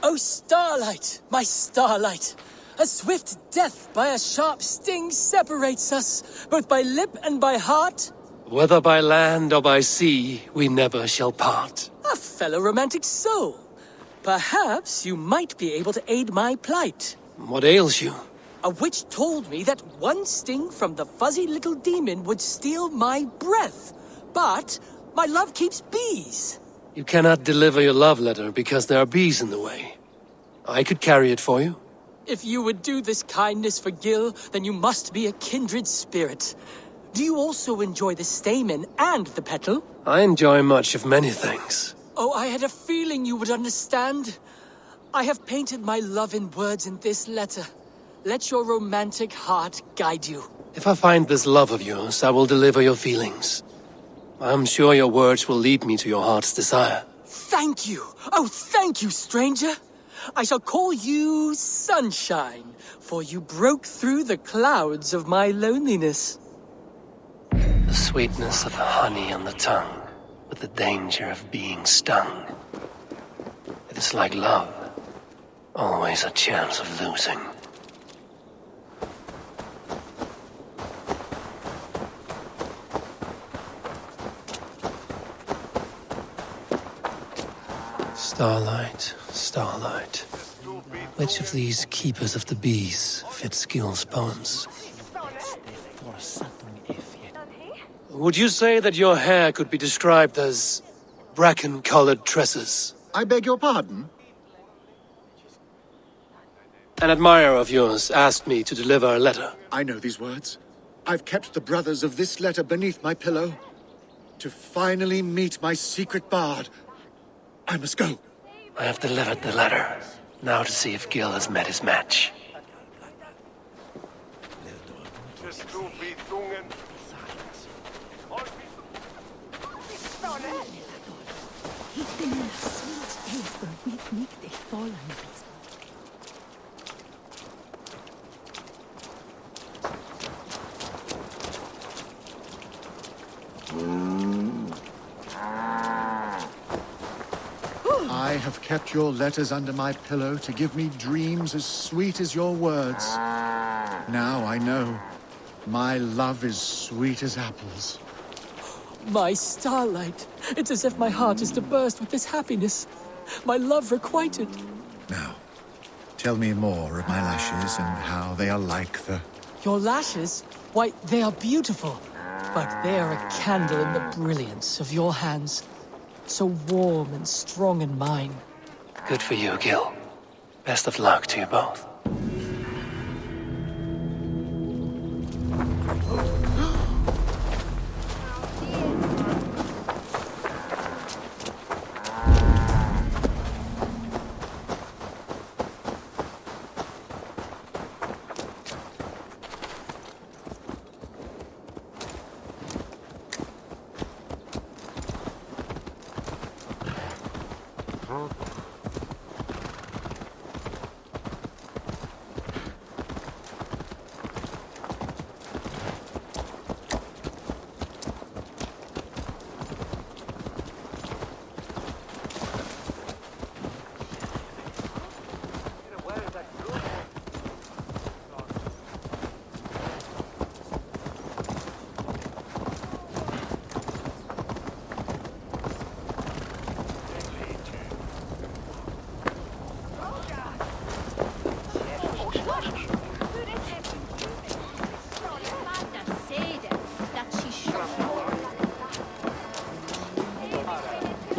Oh, Starlight, my Starlight! A swift death by a sharp sting separates us, both by lip and by heart. Whether by land or by sea, we never shall part. A fellow romantic soul. Perhaps you might be able to aid my plight. What ails you? A witch told me that one sting from the fuzzy little demon would steal my breath. But my love keeps bees. You cannot deliver your love letter because there are bees in the way. I could carry it for you. If you would do this kindness for Gil, then you must be a kindred spirit. Do you also enjoy the stamen and the petal? I enjoy much of many things. Oh, I had a feeling you would understand. I have painted my love in words in this letter. Let your romantic heart guide you. If I find this love of yours, I will deliver your feelings. I'm sure your words will lead me to your heart's desire. Thank you! Oh, thank you, stranger! I shall call you Sunshine, for you broke through the clouds of my loneliness. The sweetness of honey on the tongue, with the danger of being stung. It is like love, always a chance of losing. Starlight, Starlight. Which of these keepers of the bees fits Gil's poems? Would you say that your hair could be described as bracken-colored tresses? I beg your pardon? An admirer of yours asked me to deliver a letter. I know these words. I've kept the brothers of this letter beneath my pillow. To finally meet my secret bard. I must go. I have delivered the letter. Now to see if Gil has met his match. I have kept your letters under my pillow to give me dreams as sweet as your words. Now I know. My love is sweet as apples. My Starlight. It's as if my heart is to burst with this happiness. My love requited. Now, tell me more of my lashes and how they are like the... Your lashes? Why, they are beautiful. But they are a candle in the brilliance of your hands. So warm and strong in mine. Good for you, Gil. Best of luck to you both.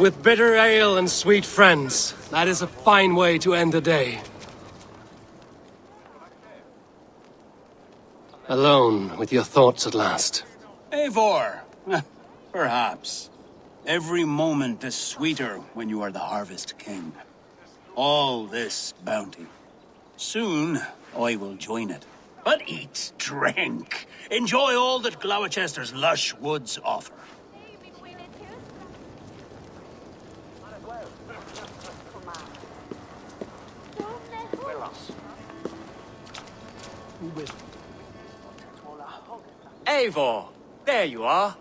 with bitter ale and sweet friends. That is a fine way to end the day. Alone with your thoughts at last. Eivor, perhaps. Every moment is sweeter when you are the Harvest King. All this bounty. Soon, I will join it. But eat, drink, enjoy all that GLowecestre's lush woods offer. Eivor, there you are.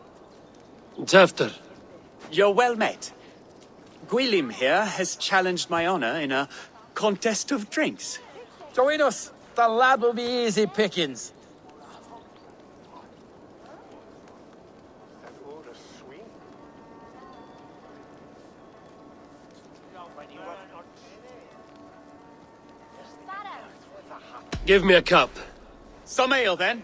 Tefter. You're well met. Gwilym here has challenged my honor in a contest of drinks. Join us. The lad will be easy pickings. Give me a cup. Some ale, then.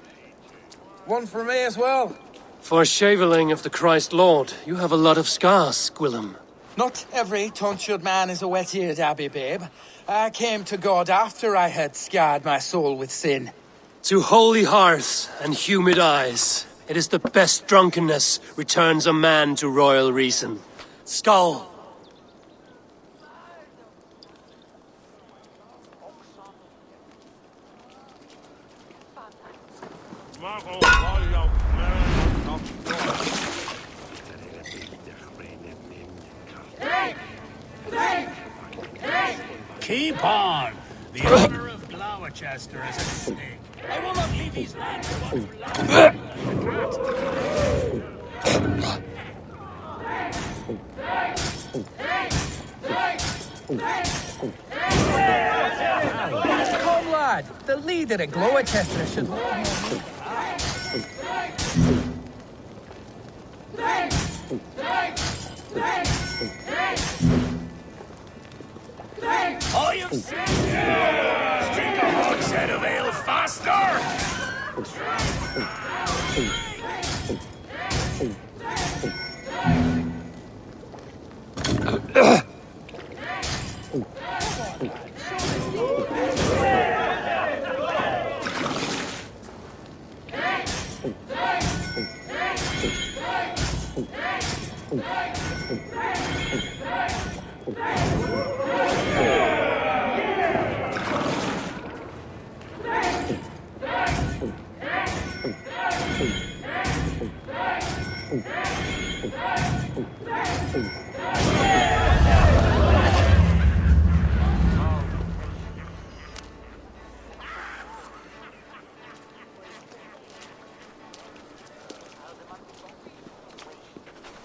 One for me as well. For shaveling of the Christ Lord, you have a lot of scars, Gwilym. Not every tonsured man is a wet-eared abbey, babe. I came to God after I had scarred my soul with sin. To holy hearths and humid eyes, it is the best drunkenness returns a man to royal reason. Skull! Keep on! The honor of GLowecestre is at stake. I will not leave these lands Come, lad. The leader of GLowecestre should... Oh, you drink a hogshead of ale faster!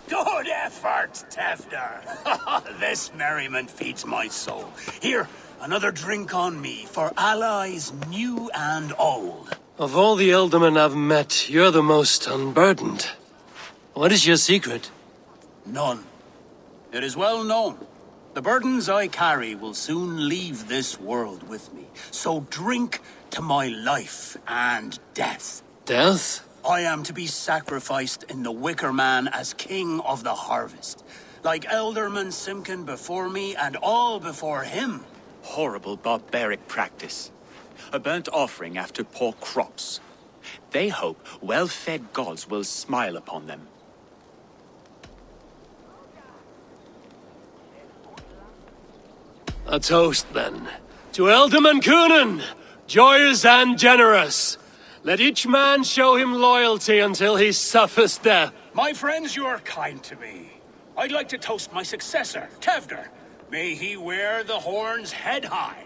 Good effort, Tefter. This merriment feeds my soul. Here, another drink on me for allies new and old. Of all the ealdormen I've met, you're the most unburdened. What is your secret? None. It is well known. The burdens I carry will soon leave this world with me. So drink to my life and death. Death? I am to be sacrificed in the Wicker Man as king of the harvest. Like Elderman Simkin before me and all before him. Horrible barbaric practice. A burnt offering after poor crops. They hope well-fed gods will smile upon them. A toast, then. To Ealdorman Coonan, joyous and generous. Let each man show him loyalty until he suffers death. My friends, you are kind to me. I'd like to toast my successor, Tefder. May he wear the horns head high.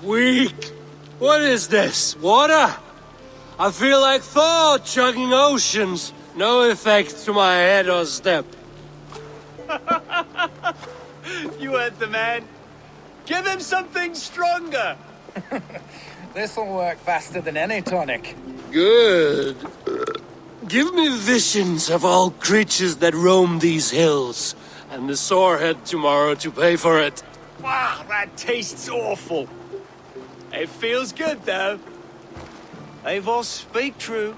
Weak! What is this? Water? I feel like Thor chugging oceans. No effect to my head or step. You heard the man. Give him something stronger. This'll work faster than any tonic. Good. Give me visions of all creatures that roam these hills, and the sorehead tomorrow to pay for it. Wow, that tastes awful. It feels good, though. They all speak true.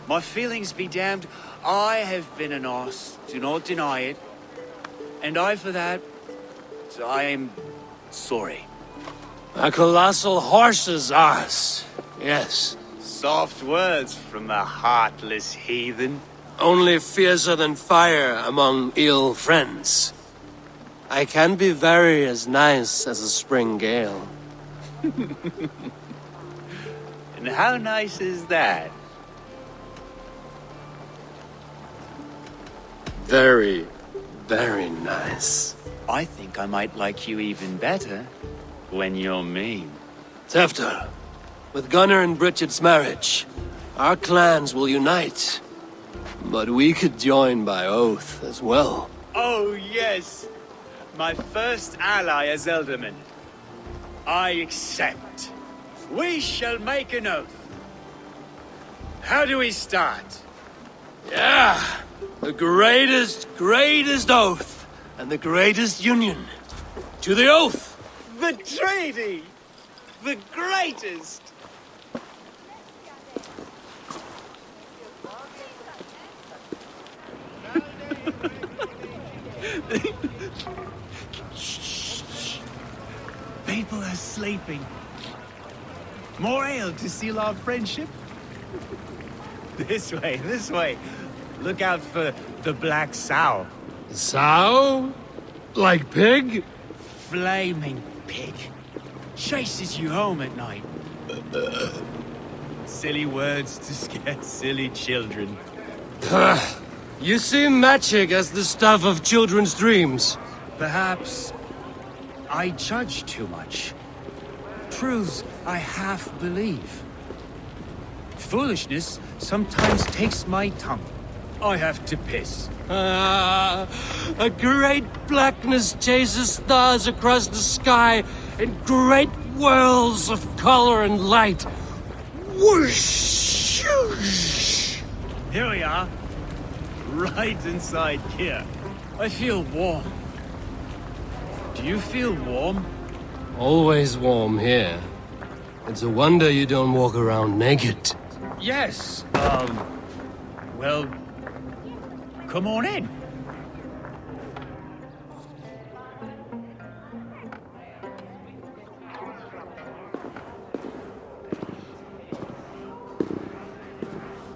My feelings be damned. I have been an ass, do not deny it. And I, for that, I am sorry. A colossal horse's ass, yes. Soft words from the heartless heathen. Only fiercer than fire among ill friends. I can be very as nice as a spring gale. And how nice is that? Very, very nice. I think I might like you even better when you're mean. Tefter, with Gunnar and Bridget's marriage, our clans will unite. But we could join by oath as well. Oh, yes. My first ally as Elderman. I accept. We shall make an oath. How do we start? Yeah! The greatest oath, and the greatest union. To the oath! The treaty! The greatest! People are sleeping. More ale to seal our friendship? This way, this way. Look out for the black sow. Sow? Like pig? Flaming pig. Chases you home at night. Silly words to scare silly children. You see magic as the stuff of children's dreams. Perhaps I judge too much. Truths I half believe. Foolishness sometimes takes my tongue. I have to piss. A great blackness chases stars across the sky in great whirls of color and light. Whoosh! Here we are. Right inside here. I feel warm. Do you feel warm? Always warm here. It's a wonder you don't walk around naked. Yes, well, come on in.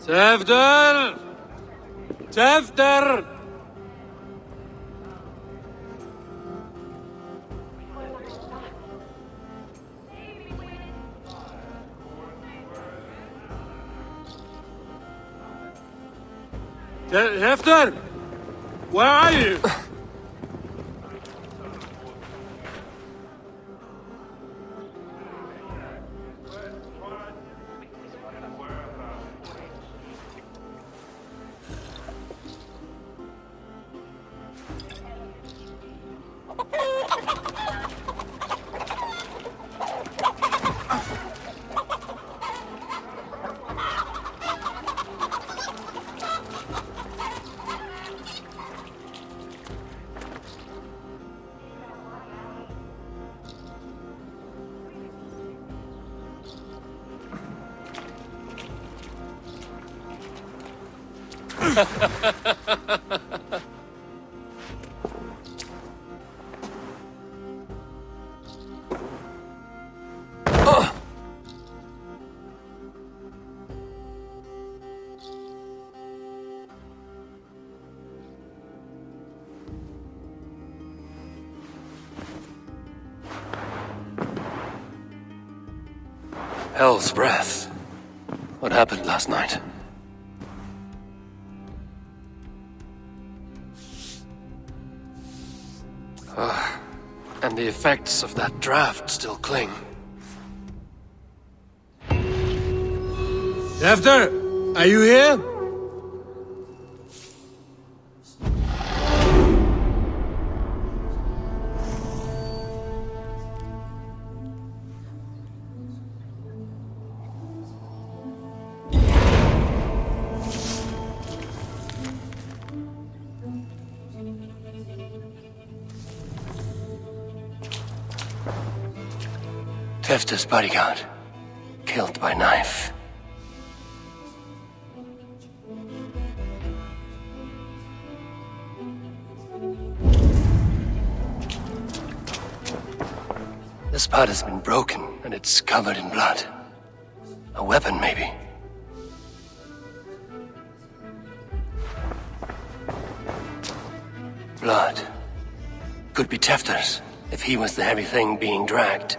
Tefter! Tefter! Tefter! Where are you? Hell's breath. What happened last night? And the effects of that draft still cling. Tefter, are you here? Tefter's bodyguard. Killed by knife. This part has been broken, and it's covered in blood. A weapon, maybe. Blood. Could be Tefter's, if he was the heavy thing being dragged.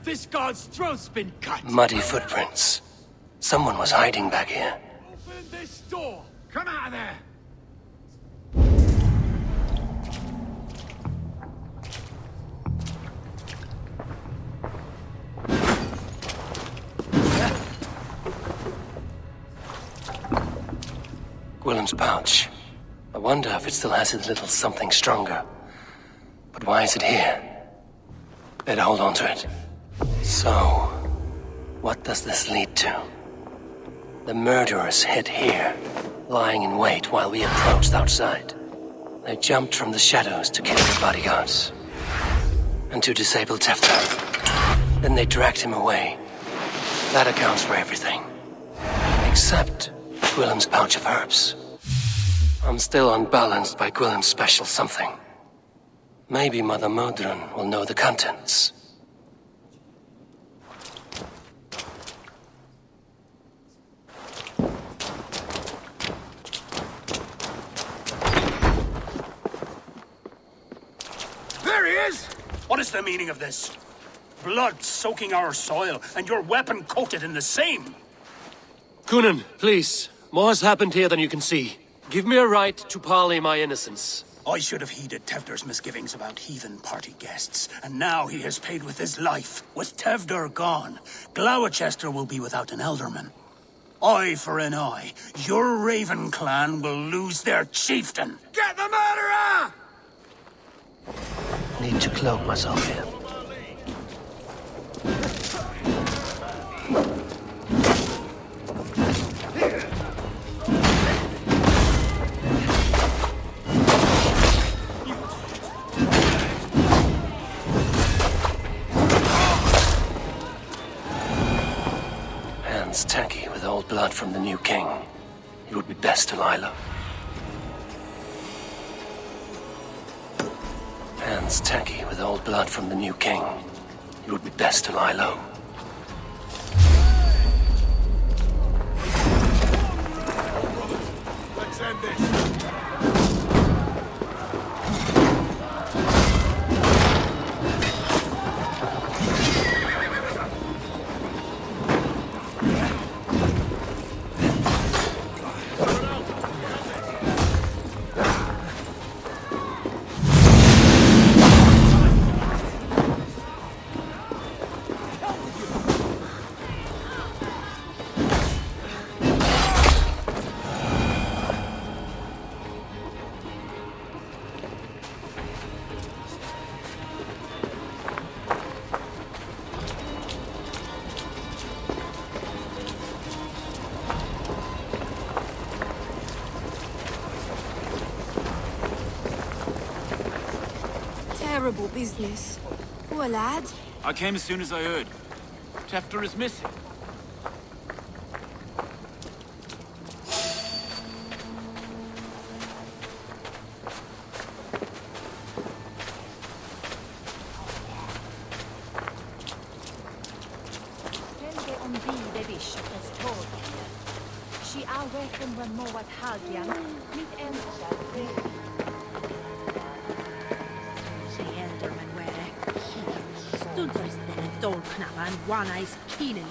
This guard's throat's been cut! Muddy footprints. Someone was hiding back here. Open this door! Come out of there! Gwillem's pouch. I wonder if it still has his little something stronger. But why is it here? Better hold on to it. So, what does this lead to? The murderers hid here, lying in wait while we approached outside. They jumped from the shadows to kill the bodyguards. And to disable Tefter. Then they dragged him away. That accounts for everything. Except Gwillem's pouch of herbs. I'm still unbalanced by Gwillem's special something. Maybe Mother Modron will know the contents. There he is! What is the meaning of this? Blood soaking our soil, and your weapon coated in the same! Gunnar, please. More has happened here than you can see. Give me a right to parley my innocence. I should have heeded Tevder's misgivings about heathen party guests, and now he has paid with his life. With Tevder gone, GLowecestre will be without an elderman. Eye for an eye, your Raven clan will lose their chieftain. Get the murderer! Need to cloak myself here. Hands tacky with old blood from the new king. It would be best to lie low. Hands tacky with old blood from the new king. It would be best to lie low. Let's end this. Terrible business. Poor lad. I came as soon as I heard. Tefter is missing. Moat Haldian, mit ensar se elderman were stuntoristenen dolknavan wanais kiinen.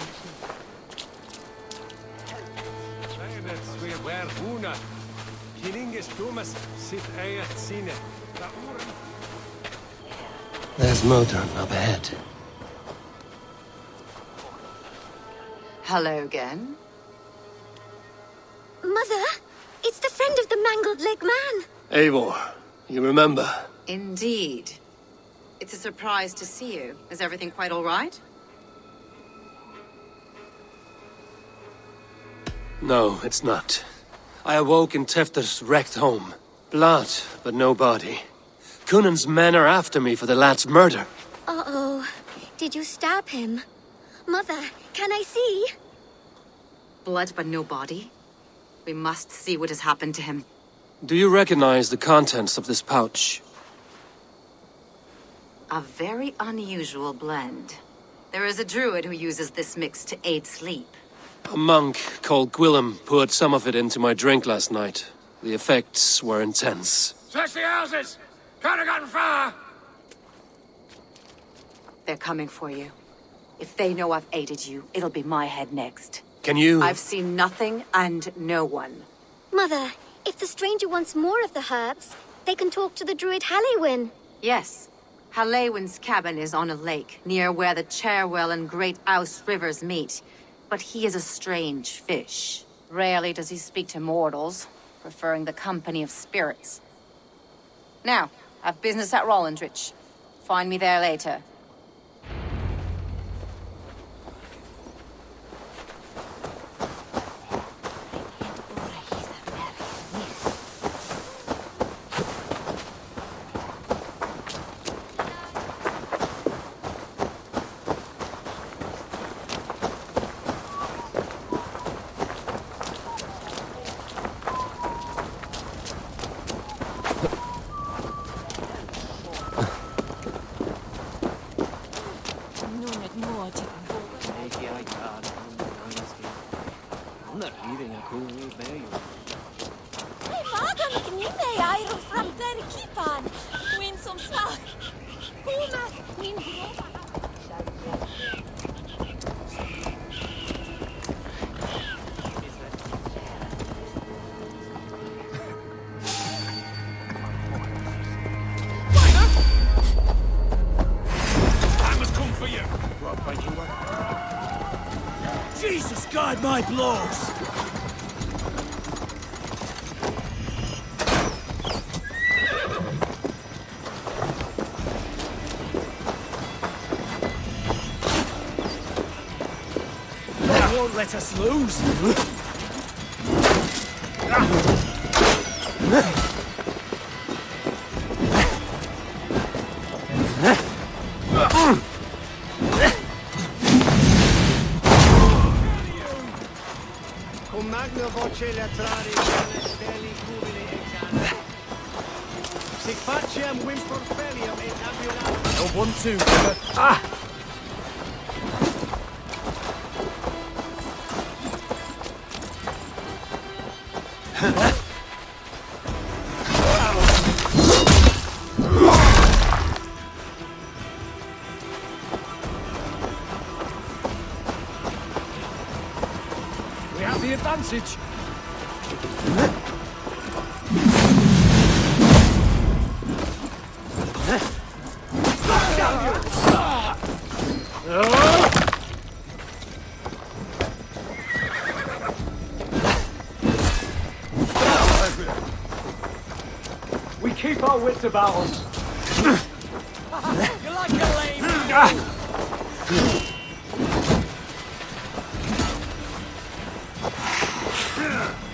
Säidet swe wär huna. Kininges tumas sit äjät sinne. There's Modron up ahead. Hello again. Mother, it's the friend of the mangled leg man. Eivor, you remember? Indeed. It's a surprise to see you. Is everything quite all right? No, it's not. I awoke in Tefter's wrecked home. Blood, but no body. Cunan's men are after me for the lad's murder. Uh-oh. Did you stab him? Mother, can I see? Blood but no body? We must see what has happened to him. Do you recognize the contents of this pouch? A very unusual blend. There is a druid who uses this mix to aid sleep. A monk called Gwillem poured some of it into my drink last night. The effects were intense. Search the houses! Can't have gotten far! They're coming for you. If they know I've aided you, it'll be my head next. Can you... I've seen nothing and no one. Mother, if the stranger wants more of the herbs, they can talk to the druid Halewyn. Yes. Halewyn's cabin is on a lake, near where the Cherwell and Great Ouse rivers meet. But he is a strange fish. Rarely does he speak to mortals, preferring the company of spirits. Now, I've business at Rolandrich. Find me there later. Jesus, guide my blows! They won't let us lose! No 1-2. Ah! We have the advantage. We keep our wits about us. You're like a lame...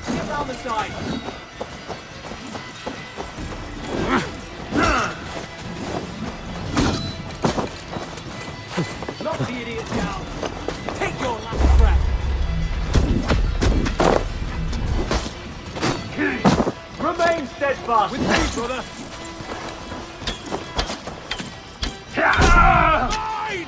Get round the side. Knock the idiot down. Take your last breath. Remain steadfast. With me, brother. Mine!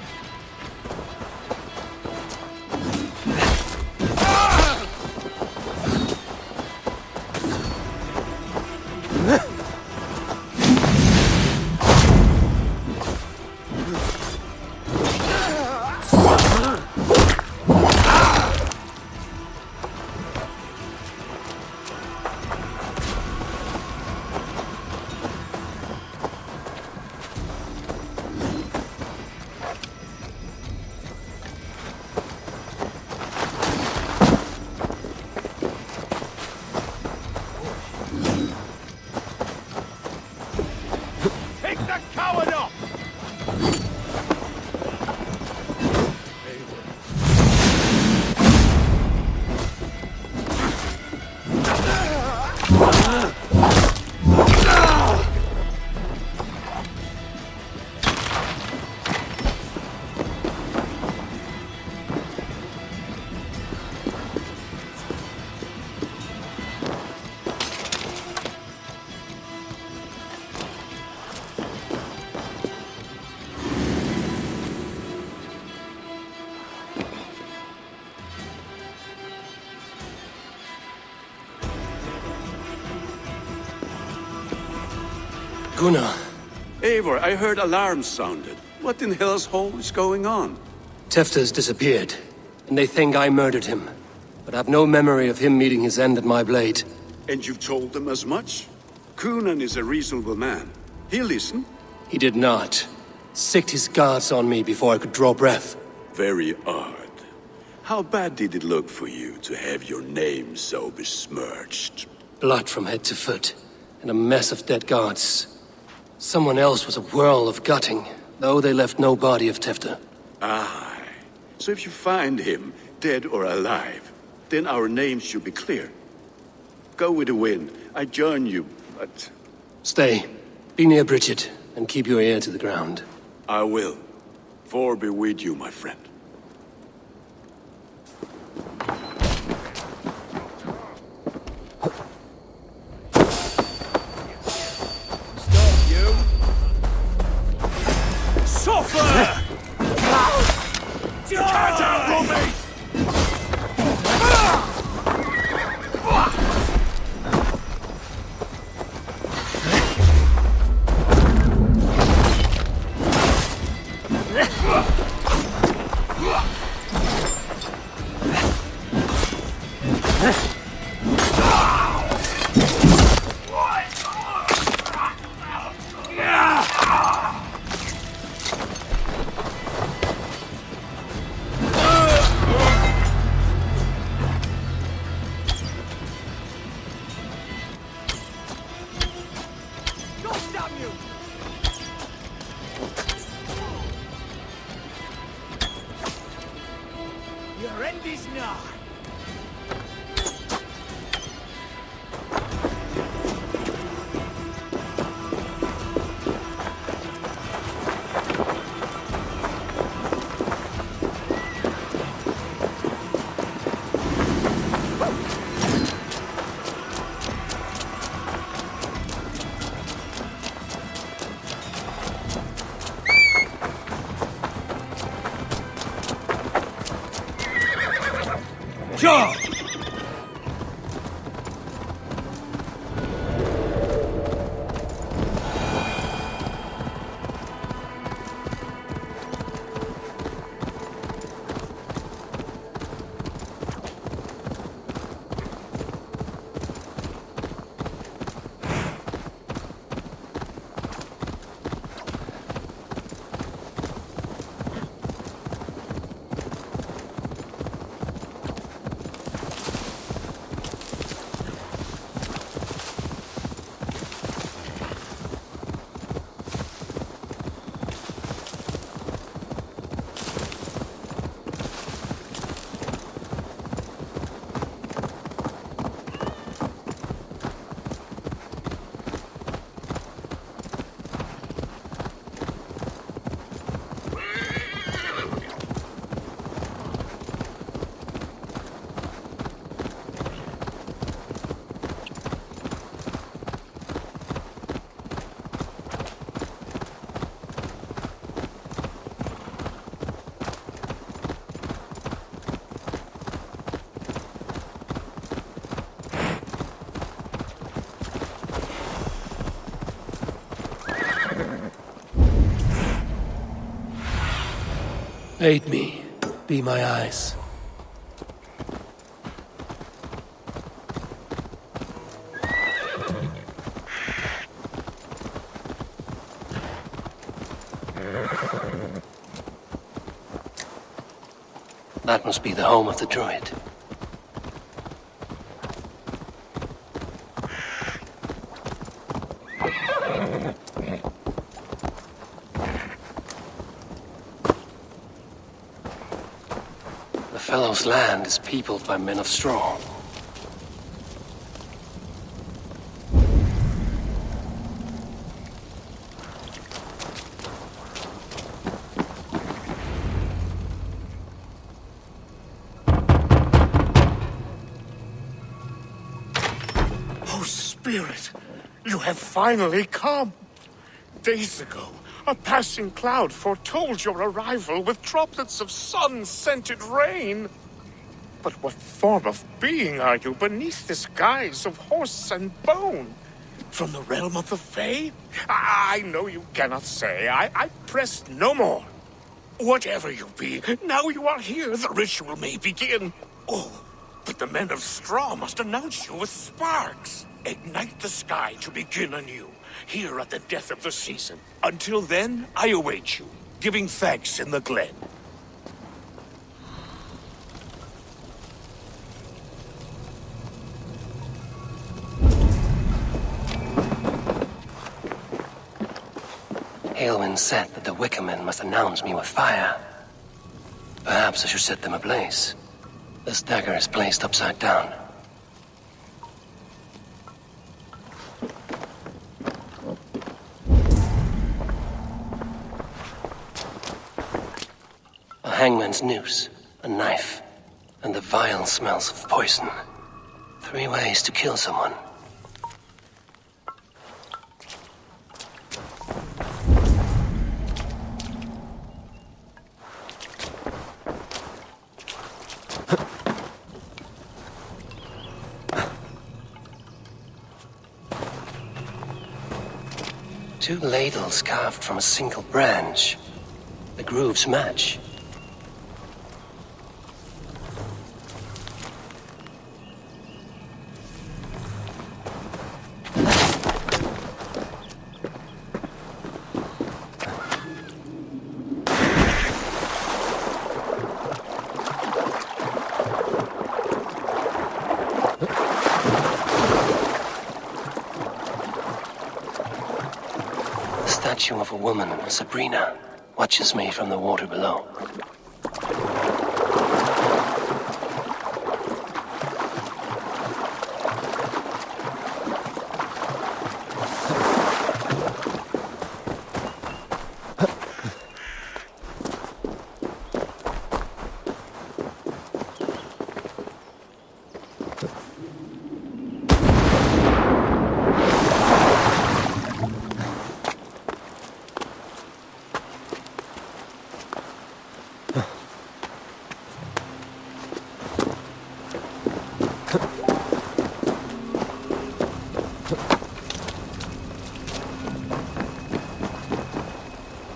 Gunnar. Eivor, I heard alarms sounded. What in hell's hole is going on? Tefta's disappeared, and they think I murdered him. But I've no memory of him meeting his end at my blade. And you've told them as much? Gunnar is a reasonable man. He'll listen. He did not. Sicked his guards on me before I could draw breath. Very odd. How bad did it look for you to have your name so besmirched? Blood from head to foot, and a mess of dead guards. Someone else was a whirl of gutting, though they left no body of Tefta. Aye. So if you find him, dead or alive, then our names should be clear. Go with the wind. I join you, but... Stay. Be near Bridget, and keep your ear to the ground. I will. For be with you, my friend. Stop, you! Suffer! You can't outrun me! Your end is nigh. Sure! Aid me. Be my eyes. That must be the home of the druid. The fellow's land is peopled by men of straw. Oh, Spirit, you have finally come. Days ago, a passing cloud foretold your arrival with droplets of sun-scented rain. But what form of being are you beneath this guise of horse and bone? From the realm of the Fae? I know you cannot say. I press no more. Whatever you be, now you are here, the ritual may begin. Oh, but the men of straw must announce you with sparks. Ignite the sky to begin anew, here at the death of the season. Until then, I await you, giving thanks in the glen. Aelwyn said that the Wickermen must announce me with fire. Perhaps I should set them ablaze. This dagger is placed upside down. A hangman's noose, a knife, and the vile smells of poison. 3 ways to kill someone. Two ladles carved from a single branch. The grooves match. The statue of a woman, Sabrina, watches me from the water below.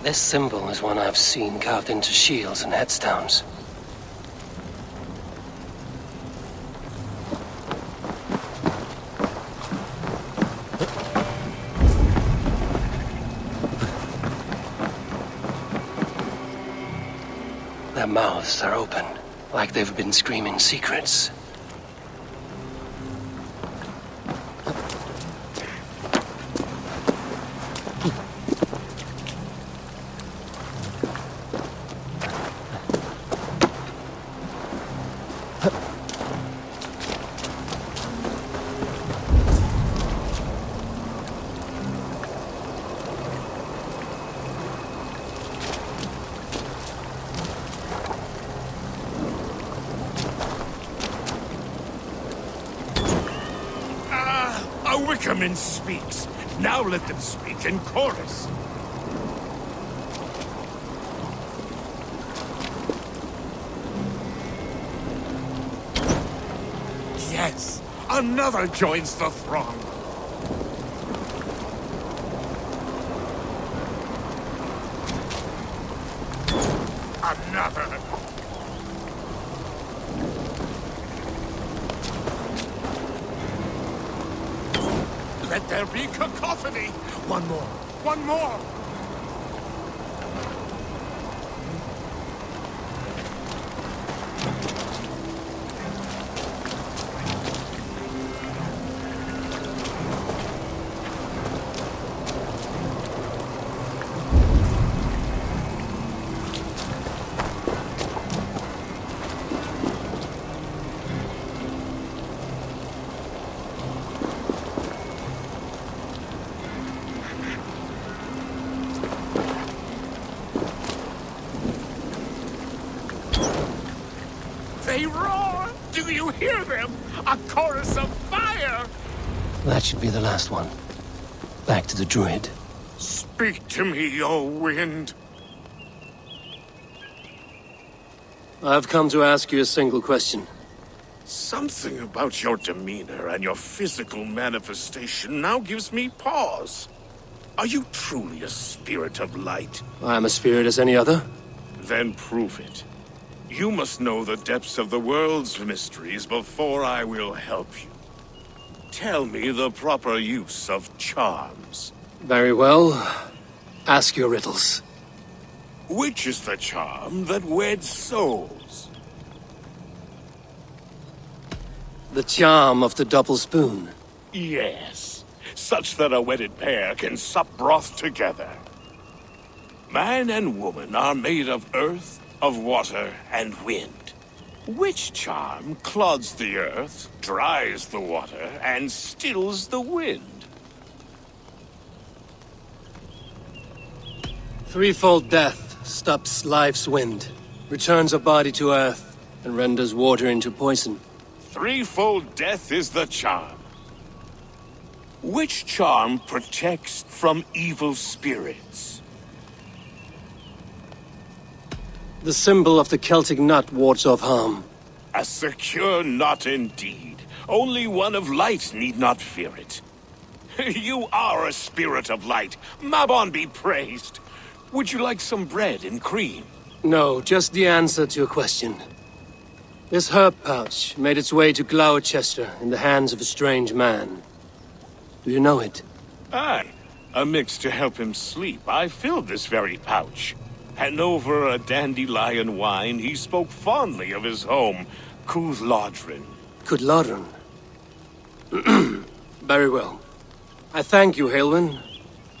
This symbol is one I've seen carved into shields and headstones. Their mouths are open, like they've been screaming secrets. Wickerman speaks. Now let them speak in chorus. Yes, another joins the throng. Another. Let there be cacophony! One more! One more! They roar! Do you hear them? A chorus of fire! That should be the last one. Back to the druid. Speak to me, O wind. I've come to ask you a single question. Something about your demeanor and your physical manifestation now gives me pause. Are you truly a spirit of light? I am a spirit as any other. Then prove it. You must know the depths of the world's mysteries before I will help you. Tell me the proper use of charms. Very well. Ask your riddles. Which is the charm that weds souls? The charm of the double spoon. Yes, such that a wedded pair can sup broth together. Man and woman are made of earth, of water, and wind. Which charm clods the earth, dries the water, and stills the wind? Threefold death stops life's wind, returns a body to earth, and renders water into poison. Threefold death is the charm. Which charm protects from evil spirits? The symbol of the Celtic knot wards off harm. A secure knot indeed. Only one of light need not fear it. You are a spirit of light. Mabon be praised. Would you like some bread and cream? No, just the answer to a question. This herb pouch made its way to GLowecestre in the hands of a strange man. Do you know it? Aye. A mix to help him sleep. I filled this very pouch. And over a dandelion wine, he spoke fondly of his home, GLowecestre. GLowecestre? Very well. I thank you, Halwyn,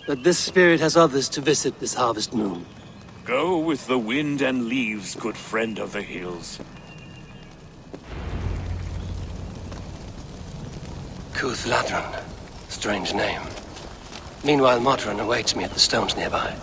that this spirit has others to visit this harvest moon. Go with the wind and leaves, good friend of the hills. GLowecestre. Strange name. Meanwhile, Modron awaits me at the stones nearby.